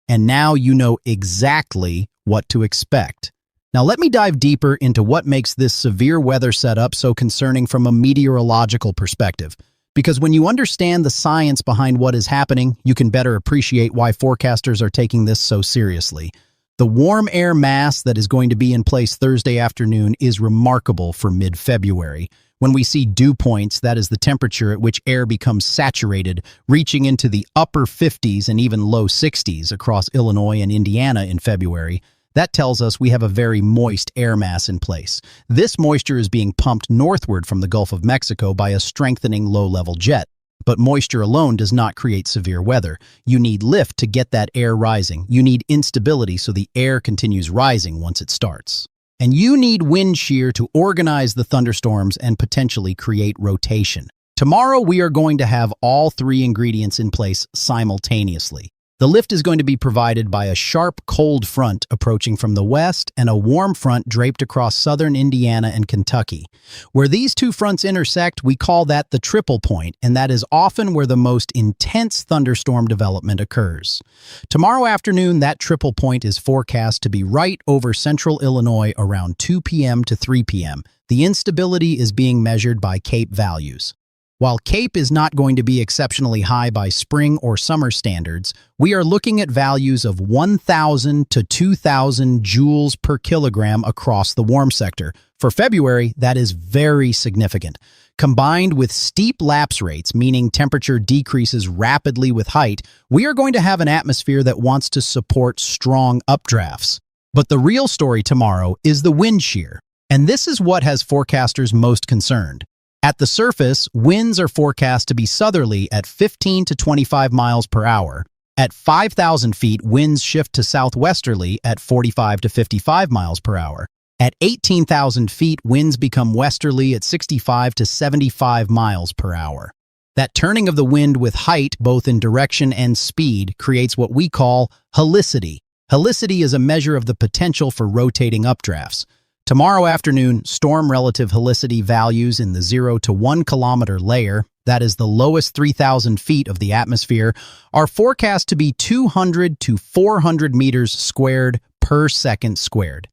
And now you know exactly what to expect. Now let me dive deeper into what makes this severe weather setup so concerning from a meteorological perspective. Because when you understand the science behind what is happening, you can better appreciate why forecasters are taking this so seriously. The warm air mass that is going to be in place Thursday afternoon is remarkable for mid-February. When we see dew points, that is the temperature at which air becomes saturated, reaching into the upper 50s and even low 60s across Illinois and Indiana in February. That tells us we have a very moist air mass in place. This moisture is being pumped northward from the Gulf of Mexico by a strengthening low-level jet. But moisture alone does not create severe weather. You need lift to get that air rising. You need instability so the air continues rising once it starts. And you need wind shear to organize the thunderstorms and potentially create rotation. Tomorrow we are going to have all three ingredients in place simultaneously. The lift is going to be provided by a sharp, cold front approaching from the west and a warm front draped across southern Indiana and Kentucky. Where these two fronts intersect, we call that the triple point, and that is often where the most intense thunderstorm development occurs. Tomorrow afternoon, that triple point is forecast to be right over central Illinois around 2 p.m. to 3 p.m. The instability is being measured by CAPE values. While CAPE is not going to be exceptionally high by spring or summer standards, we are looking at values of 1,000 to 2,000 joules per kilogram across the warm sector. For February, that is very significant. Combined with steep lapse rates, meaning temperature decreases rapidly with height, we are going to have an atmosphere that wants to support strong updrafts. But the real story tomorrow is the wind shear, and this is what has forecasters most concerned. At the surface, winds are forecast to be southerly at 15 to 25 miles per hour. At 5,000 feet, winds shift to southwesterly at 45 to 55 miles per hour. At 18,000 feet, winds become westerly at 65 to 75 miles per hour. That turning of the wind with height, both in direction and speed, creates what we call helicity. Helicity is a measure of the potential for rotating updrafts. Tomorrow afternoon, storm relative helicity values in the 0 to 1 kilometer layer, that is the lowest 3,000 feet of the atmosphere, are forecast to be 200 to 400 meters squared per second squared.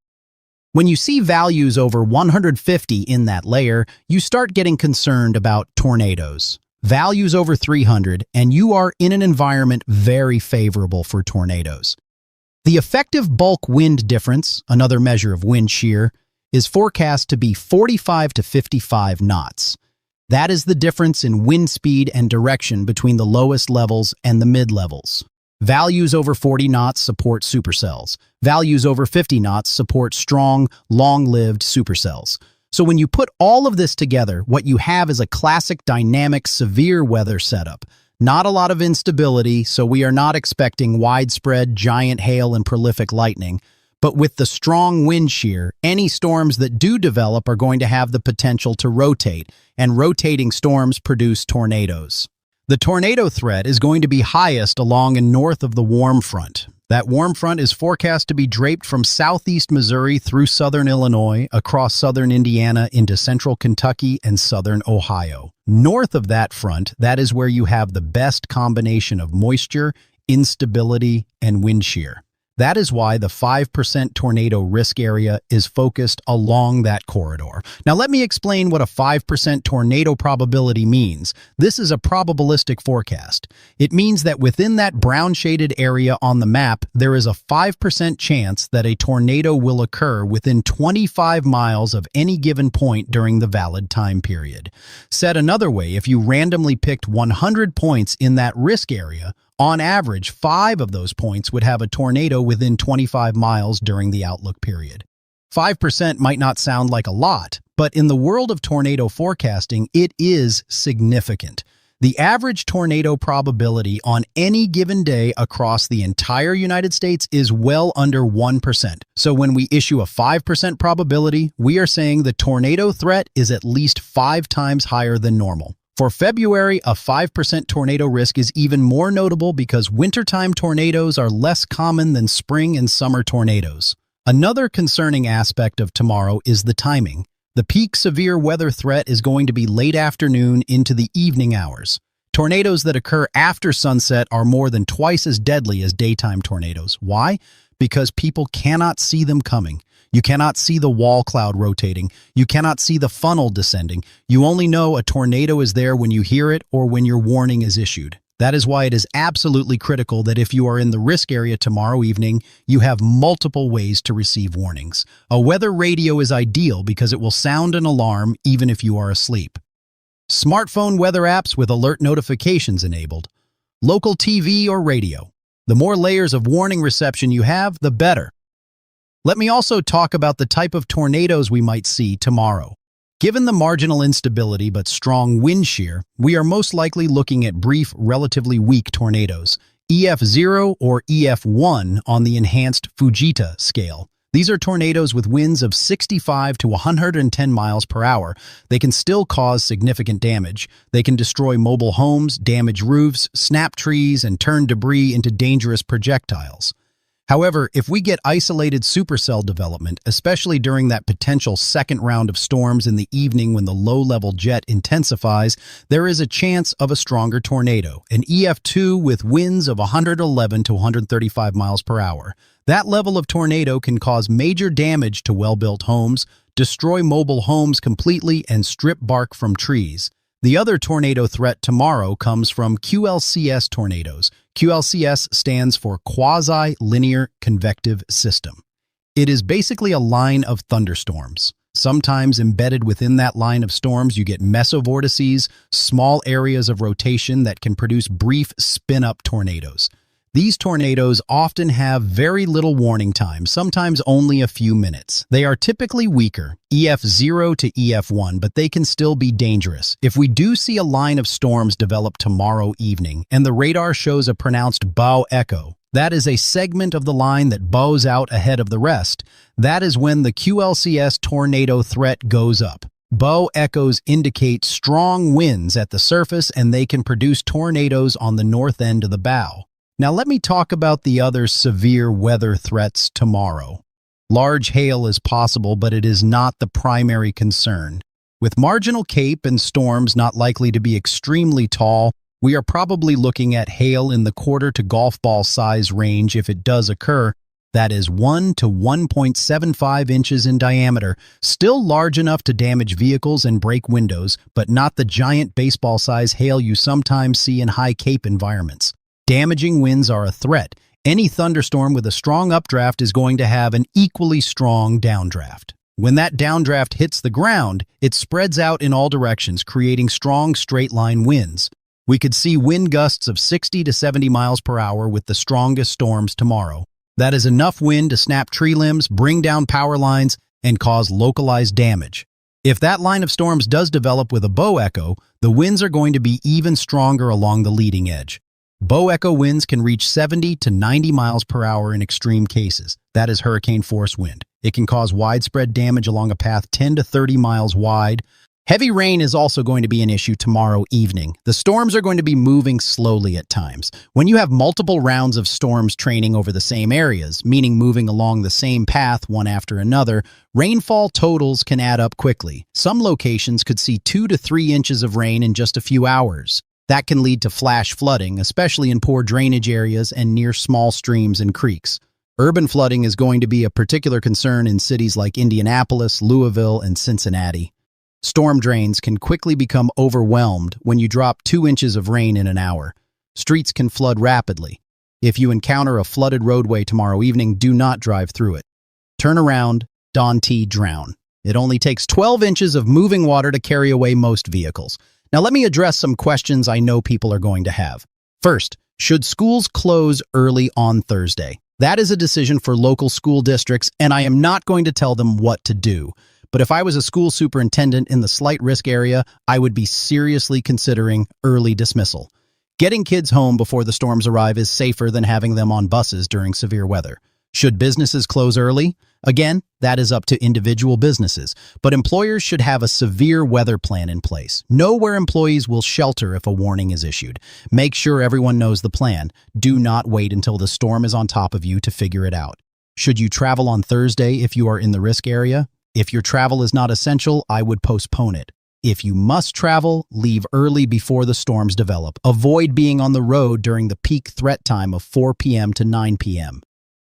When you see values over 150 in that layer, you start getting concerned about tornadoes. Values over 300, and you are in an environment very favorable for tornadoes. The effective bulk wind difference, another measure of wind shear, is forecast to be 45 to 55 knots. That is the difference in wind speed and direction between the lowest levels and the mid-levels. Values over 40 knots support supercells. Values over 50 knots support strong, long-lived supercells. So when you put all of this together, what you have is a classic dynamic severe weather setup. Not a lot of instability, so we are not expecting widespread giant hail and prolific lightning. But with the strong wind shear, any storms that do develop are going to have the potential to rotate, and rotating storms produce tornadoes. The tornado threat is going to be highest along and north of the warm front. That warm front is forecast to be draped from southeast Missouri through southern Illinois, across southern Indiana into central Kentucky and southern Ohio. North of that front, that is where you have the best combination of moisture, instability, and wind shear. That is why the 5% tornado risk area is focused along that corridor. Now let me explain what a 5% tornado probability means. This is a probabilistic forecast. It means that within that brown-shaded area on the map, there is a 5% chance that a tornado will occur within 25 miles of any given point during the valid time period. Said another way, if you randomly picked 100 points in that risk area, on average, 5 of those points would have a tornado within 25 miles during the outlook period. 5% might not sound like a lot, but in the world of tornado forecasting, it is significant. The average tornado probability on any given day across the entire United States is well under 1%. So when we issue a 5% probability, we are saying the tornado threat is at least 5 times higher than normal. For February, a 5% tornado risk is even more notable because wintertime tornadoes are less common than spring and summer tornadoes. Another concerning aspect of tomorrow is the timing. The peak severe weather threat is going to be late afternoon into the evening hours. Tornadoes that occur after sunset are more than twice as deadly as daytime tornadoes. Why? Because people cannot see them coming. You cannot see the wall cloud rotating. You cannot see the funnel descending. You only know a tornado is there when you hear it or when your warning is issued. That is why it is absolutely critical that if you are in the risk area tomorrow evening, you have multiple ways to receive warnings. A weather radio is ideal because it will sound an alarm even if you are asleep. Smartphone weather apps with alert notifications enabled. Local TV or radio. The more layers of warning reception you have, the better. Let me also talk about the type of tornadoes we might see tomorrow. Given the marginal instability but strong wind shear, we are most likely looking at brief, relatively weak tornadoes, EF0 or EF1 on the enhanced Fujita scale. These are tornadoes with winds of 65 to 110 miles per hour. They can still cause significant damage. They can destroy mobile homes, damage roofs, snap trees, and turn debris into dangerous projectiles. However, if we get isolated supercell development, especially during that potential second round of storms in the evening when the low-level jet intensifies, there is a chance of a stronger tornado, an EF2 with winds of 111 to 135 miles per hour. That level of tornado can cause major damage to well-built homes, destroy mobile homes completely, and strip bark from trees. The other tornado threat tomorrow comes from QLCS tornadoes. QLCS stands for Quasi-Linear Convective System. It is basically a line of thunderstorms. Sometimes embedded within that line of storms, you get mesovortices, small areas of rotation that can produce brief spin-up tornadoes. These tornadoes often have very little warning time, sometimes only a few minutes. They are typically weaker, EF0 to EF1, but they can still be dangerous. If we do see a line of storms develop tomorrow evening, and the radar shows a pronounced bow echo, that is a segment of the line that bows out ahead of the rest. That is when the QLCS tornado threat goes up. Bow echoes indicate strong winds at the surface, and they can produce tornadoes on the north end of the bow. Now let me talk about the other severe weather threats tomorrow. Large hail is possible, but it is not the primary concern. With marginal CAPE and storms not likely to be extremely tall, we are probably looking at hail in the quarter to golf ball size range if it does occur. That is 1 to 1.75 inches in diameter, still large enough to damage vehicles and break windows, but not the giant baseball-size hail you sometimes see in high CAPE environments. Damaging winds are a threat. Any thunderstorm with a strong updraft is going to have an equally strong downdraft. When that downdraft hits the ground, it spreads out in all directions, creating strong straight-line winds. We could see wind gusts of 60 to 70 miles per hour with the strongest storms tomorrow. That is enough wind to snap tree limbs, bring down power lines, and cause localized damage. If that line of storms does develop with a bow echo, the winds are going to be even stronger along the leading edge. Bow echo winds can reach 70 to 90 miles per hour in extreme cases. That is hurricane force wind. It can cause widespread damage along a path 10 to 30 miles wide. Heavy rain is also going to be an issue tomorrow evening. The storms are going to be moving slowly at times. When you have multiple rounds of storms training over the same areas, meaning moving along the same path one after another, rainfall totals can add up quickly. Some locations could see 2 to 3 inches of rain in just a few hours. That can lead to flash flooding, especially in poor drainage areas and near small streams and creeks. Urban flooding is going to be a particular concern in cities like Indianapolis, Louisville, and Cincinnati. Storm drains can quickly become overwhelmed when you drop 2 inches of rain in an hour. Streets can flood rapidly. If you encounter a flooded roadway tomorrow evening, do not drive through it. Turn around, don't drown. It only takes 12 inches of moving water to carry away most vehicles. Now let me address some questions I know people are going to have. First, should schools close early on Thursday? That is a decision for local school districts, and I am not going to tell them what to do. But if I was a school superintendent in the slight risk area, I would be seriously considering early dismissal. Getting kids home before the storms arrive is safer than having them on buses during severe weather. Should businesses close early? Again, that is up to individual businesses, but employers should have a severe weather plan in place. Know where employees will shelter if a warning is issued. Make sure everyone knows the plan. Do not wait until the storm is on top of you to figure it out. Should you travel on Thursday if you are in the risk area? If your travel is not essential, I would postpone it. If you must travel, leave early before the storms develop. Avoid being on the road during the peak threat time of 4 p.m. to 9 p.m.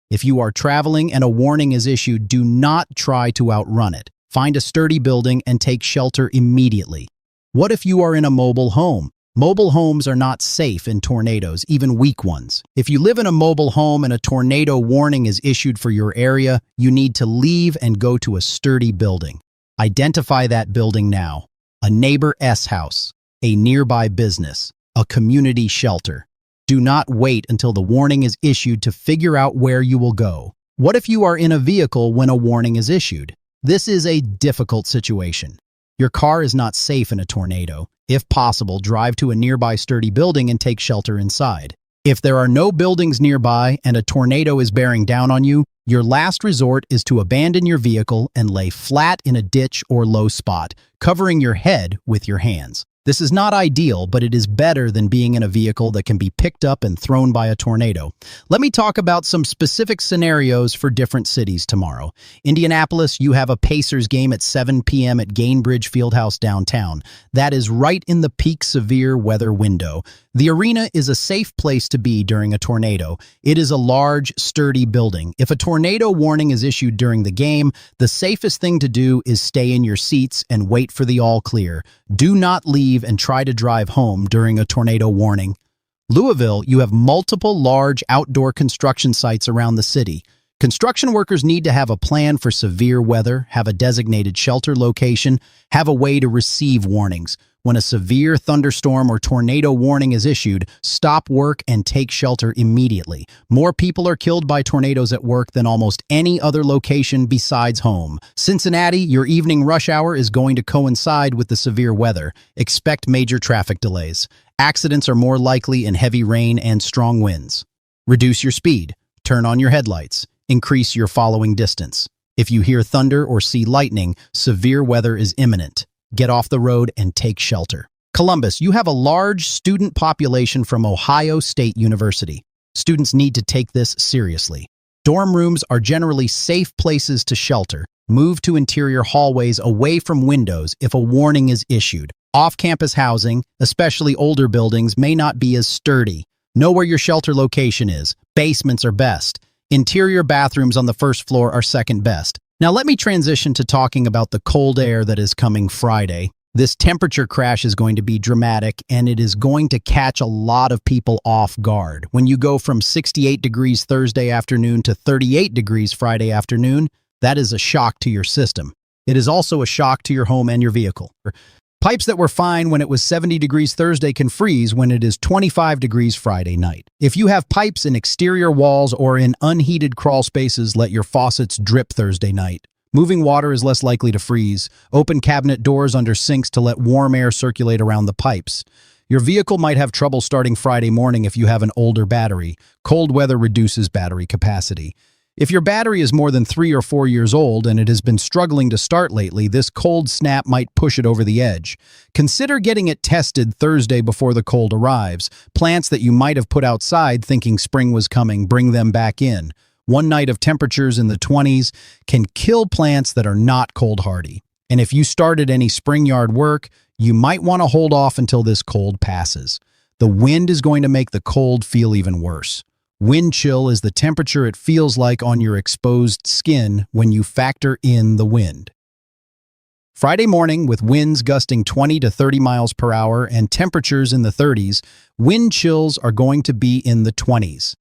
If you are traveling and a warning is issued, do not try to outrun it. Find a sturdy building and take shelter immediately. What if you are in a mobile home? Mobile homes are not safe in tornadoes, even weak ones. If you live in a mobile home and a tornado warning is issued for your area, you need to leave and go to a sturdy building. Identify that building now. A neighbor's house, a nearby business, a community shelter. Do not wait until the warning is issued to figure out where you will go. What if you are in a vehicle when a warning is issued? This is a difficult situation. Your car is not safe in a tornado. If possible, drive to a nearby sturdy building and take shelter inside. If there are no buildings nearby and a tornado is bearing down on you, your last resort is to abandon your vehicle and lay flat in a ditch or low spot, covering your head with your hands. This is not ideal, but it is better than being in a vehicle that can be picked up and thrown by a tornado. Let me talk about some specific scenarios for different cities tomorrow. Indianapolis, you have a Pacers game at 7 p.m. at Gainbridge Fieldhouse downtown. That is right in the peak severe weather window. The arena is a safe place to be during a tornado. It is a large, sturdy building. If a tornado warning is issued during the game, the safest thing to do is stay in your seats and wait for the all clear. Do not leave and try to drive home during a tornado warning. Louisville, you have multiple large outdoor construction sites around the city. Construction workers need to have a plan for severe weather, have a designated shelter location, have a way to receive warnings. When a severe thunderstorm or tornado warning is issued, stop work and take shelter immediately. More people are killed by tornadoes at work than almost any other location besides home. Cincinnati, your evening rush hour is going to coincide with the severe weather. Expect major traffic delays. Accidents are more likely in heavy rain and strong winds. Reduce your speed. Turn on your headlights. Increase your following distance. If you hear thunder or see lightning, severe weather is imminent. Get off the road and take shelter. Columbus, you have a large student population from Ohio State University. Students need to take this seriously. Dorm rooms are generally safe places to shelter. Move to interior hallways away from windows if a warning is issued. Off-campus housing, especially older buildings, may not be as sturdy. Know where your shelter location is. Basements are best. Interior bathrooms on the first floor are second best. Now let me transition to talking about the cold air that is coming Friday. This temperature crash is going to be dramatic, and it is going to catch a lot of people off guard. When you go from 68 degrees Thursday afternoon to 38 degrees Friday afternoon, that is a shock to your system. It is also a shock to your home and your vehicle. Pipes that were fine when it was 70 degrees Thursday can freeze when it is 25 degrees Friday night. If you have pipes in exterior walls or in unheated crawl spaces, let your faucets drip Thursday night. Moving water is less likely to freeze. Open cabinet doors under sinks to let warm air circulate around the pipes. Your vehicle might have trouble starting Friday morning if you have an older battery. Cold weather reduces battery capacity. If your battery is more than 3 or 4 years old and it has been struggling to start lately, this cold snap might push it over the edge. Consider getting it tested Thursday before the cold arrives. Plants that you might have put outside thinking spring was coming, bring them back in. One night of temperatures in the 20s can kill plants that are not cold hardy. And if you started any spring yard work, you might want to hold off until this cold passes. The wind is going to make the cold feel even worse. Wind chill is the temperature it feels like on your exposed skin when you factor in the wind. Friday morning, with winds gusting 20 to 30 miles per hour and temperatures in the 30s, wind chills are going to be in the 20s.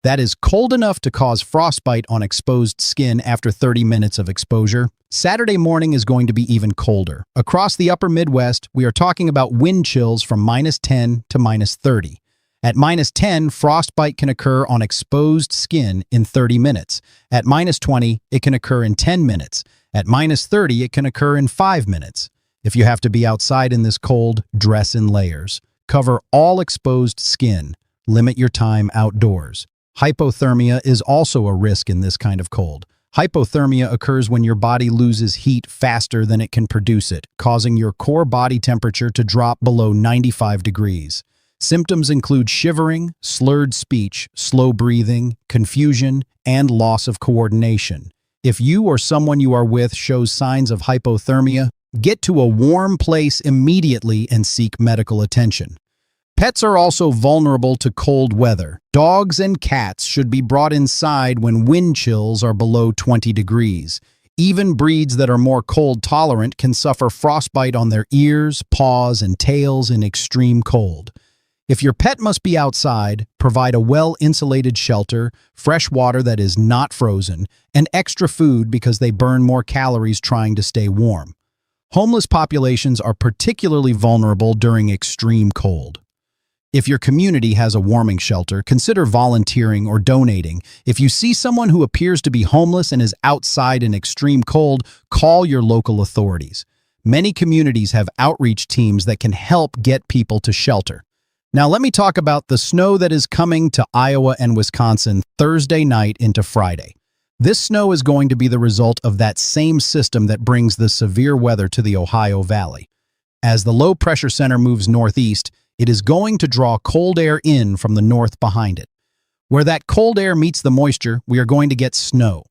That is cold enough to cause frostbite on exposed skin after 30 minutes of exposure. Saturday morning is going to be even colder. Across the upper Midwest, we are talking about wind chills from -10 to -30. At -10, frostbite can occur on exposed skin in 30 minutes. At -20, it can occur in 10 minutes. At -30, it can occur in 5 minutes. If you have to be outside in this cold, dress in layers. Cover all exposed skin. Limit your time outdoors. Hypothermia is also a risk in this kind of cold. Hypothermia occurs when your body loses heat faster than it can produce it, causing your core body temperature to drop below 95 degrees. Symptoms include shivering, slurred speech, slow breathing, confusion, and loss of coordination. If you or someone you are with shows signs of hypothermia, get to a warm place immediately and seek medical attention. Pets are also vulnerable to cold weather. Dogs and cats should be brought inside when wind chills are below 20 degrees. Even breeds that are more cold tolerant can suffer frostbite on their ears, paws, and tails in extreme cold. If your pet must be outside, provide a well-insulated shelter, fresh water that is not frozen, and extra food because they burn more calories trying to stay warm. Homeless populations are particularly vulnerable during extreme cold. If your community has a warming shelter, consider volunteering or donating. If you see someone who appears to be homeless and is outside in extreme cold, call your local authorities. Many communities have outreach teams that can help get people to shelter. Now let me talk about the snow that is coming to Iowa and Wisconsin Thursday night into Friday. This snow is going to be the result of that same system that brings the severe weather to the Ohio Valley. As the low pressure center moves northeast, it is going to draw cold air in from the north behind it. Where that cold air meets the moisture, we are going to get snow.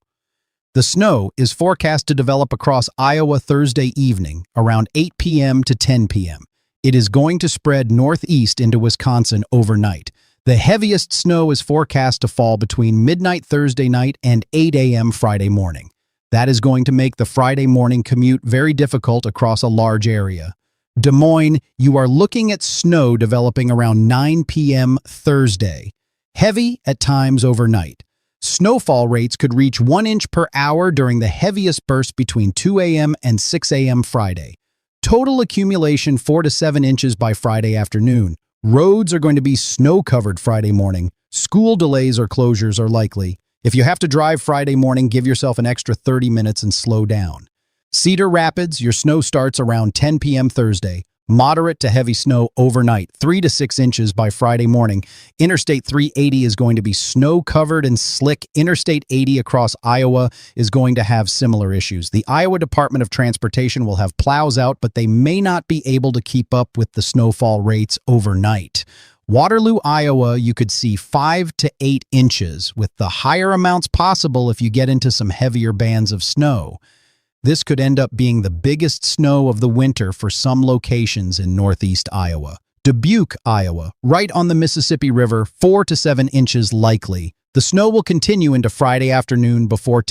The snow is forecast to develop across Iowa Thursday evening, around 8 p.m. to 10 p.m. It is going to spread northeast into Wisconsin overnight. The heaviest snow is forecast to fall between midnight Thursday night and 8 a.m. Friday morning. That is going to make the Friday morning commute very difficult across a large area. Des Moines, you are looking at snow developing around 9 p.m. Thursday. Heavy at times overnight. Snowfall rates could reach 1 inch per hour during the heaviest burst between 2 a.m. and 6 a.m. Friday. Total accumulation 4 to 7 inches by Friday afternoon. Roads are going to be snow-covered Friday morning. School delays or closures are likely. If you have to drive Friday morning, give yourself an extra 30 minutes and slow down. Cedar Rapids, your snow starts around 10 p.m. Thursday. Moderate to heavy snow overnight, 3 to 6 inches by Friday morning. Interstate 380 is going to be snow-covered and slick. Interstate 80 across Iowa is going to have similar issues. The Iowa Department of Transportation will have plows out, but they may not be able to keep up with the snowfall rates overnight. Waterloo, Iowa, you could see 5 to 8 inches, with the higher amounts possible if you get into some heavier bands of snow. This could end up being the biggest snow of the winter for some locations in northeast Iowa. Dubuque, Iowa, right on the Mississippi River, 4 to 7 inches likely. The snow will continue into Friday afternoon before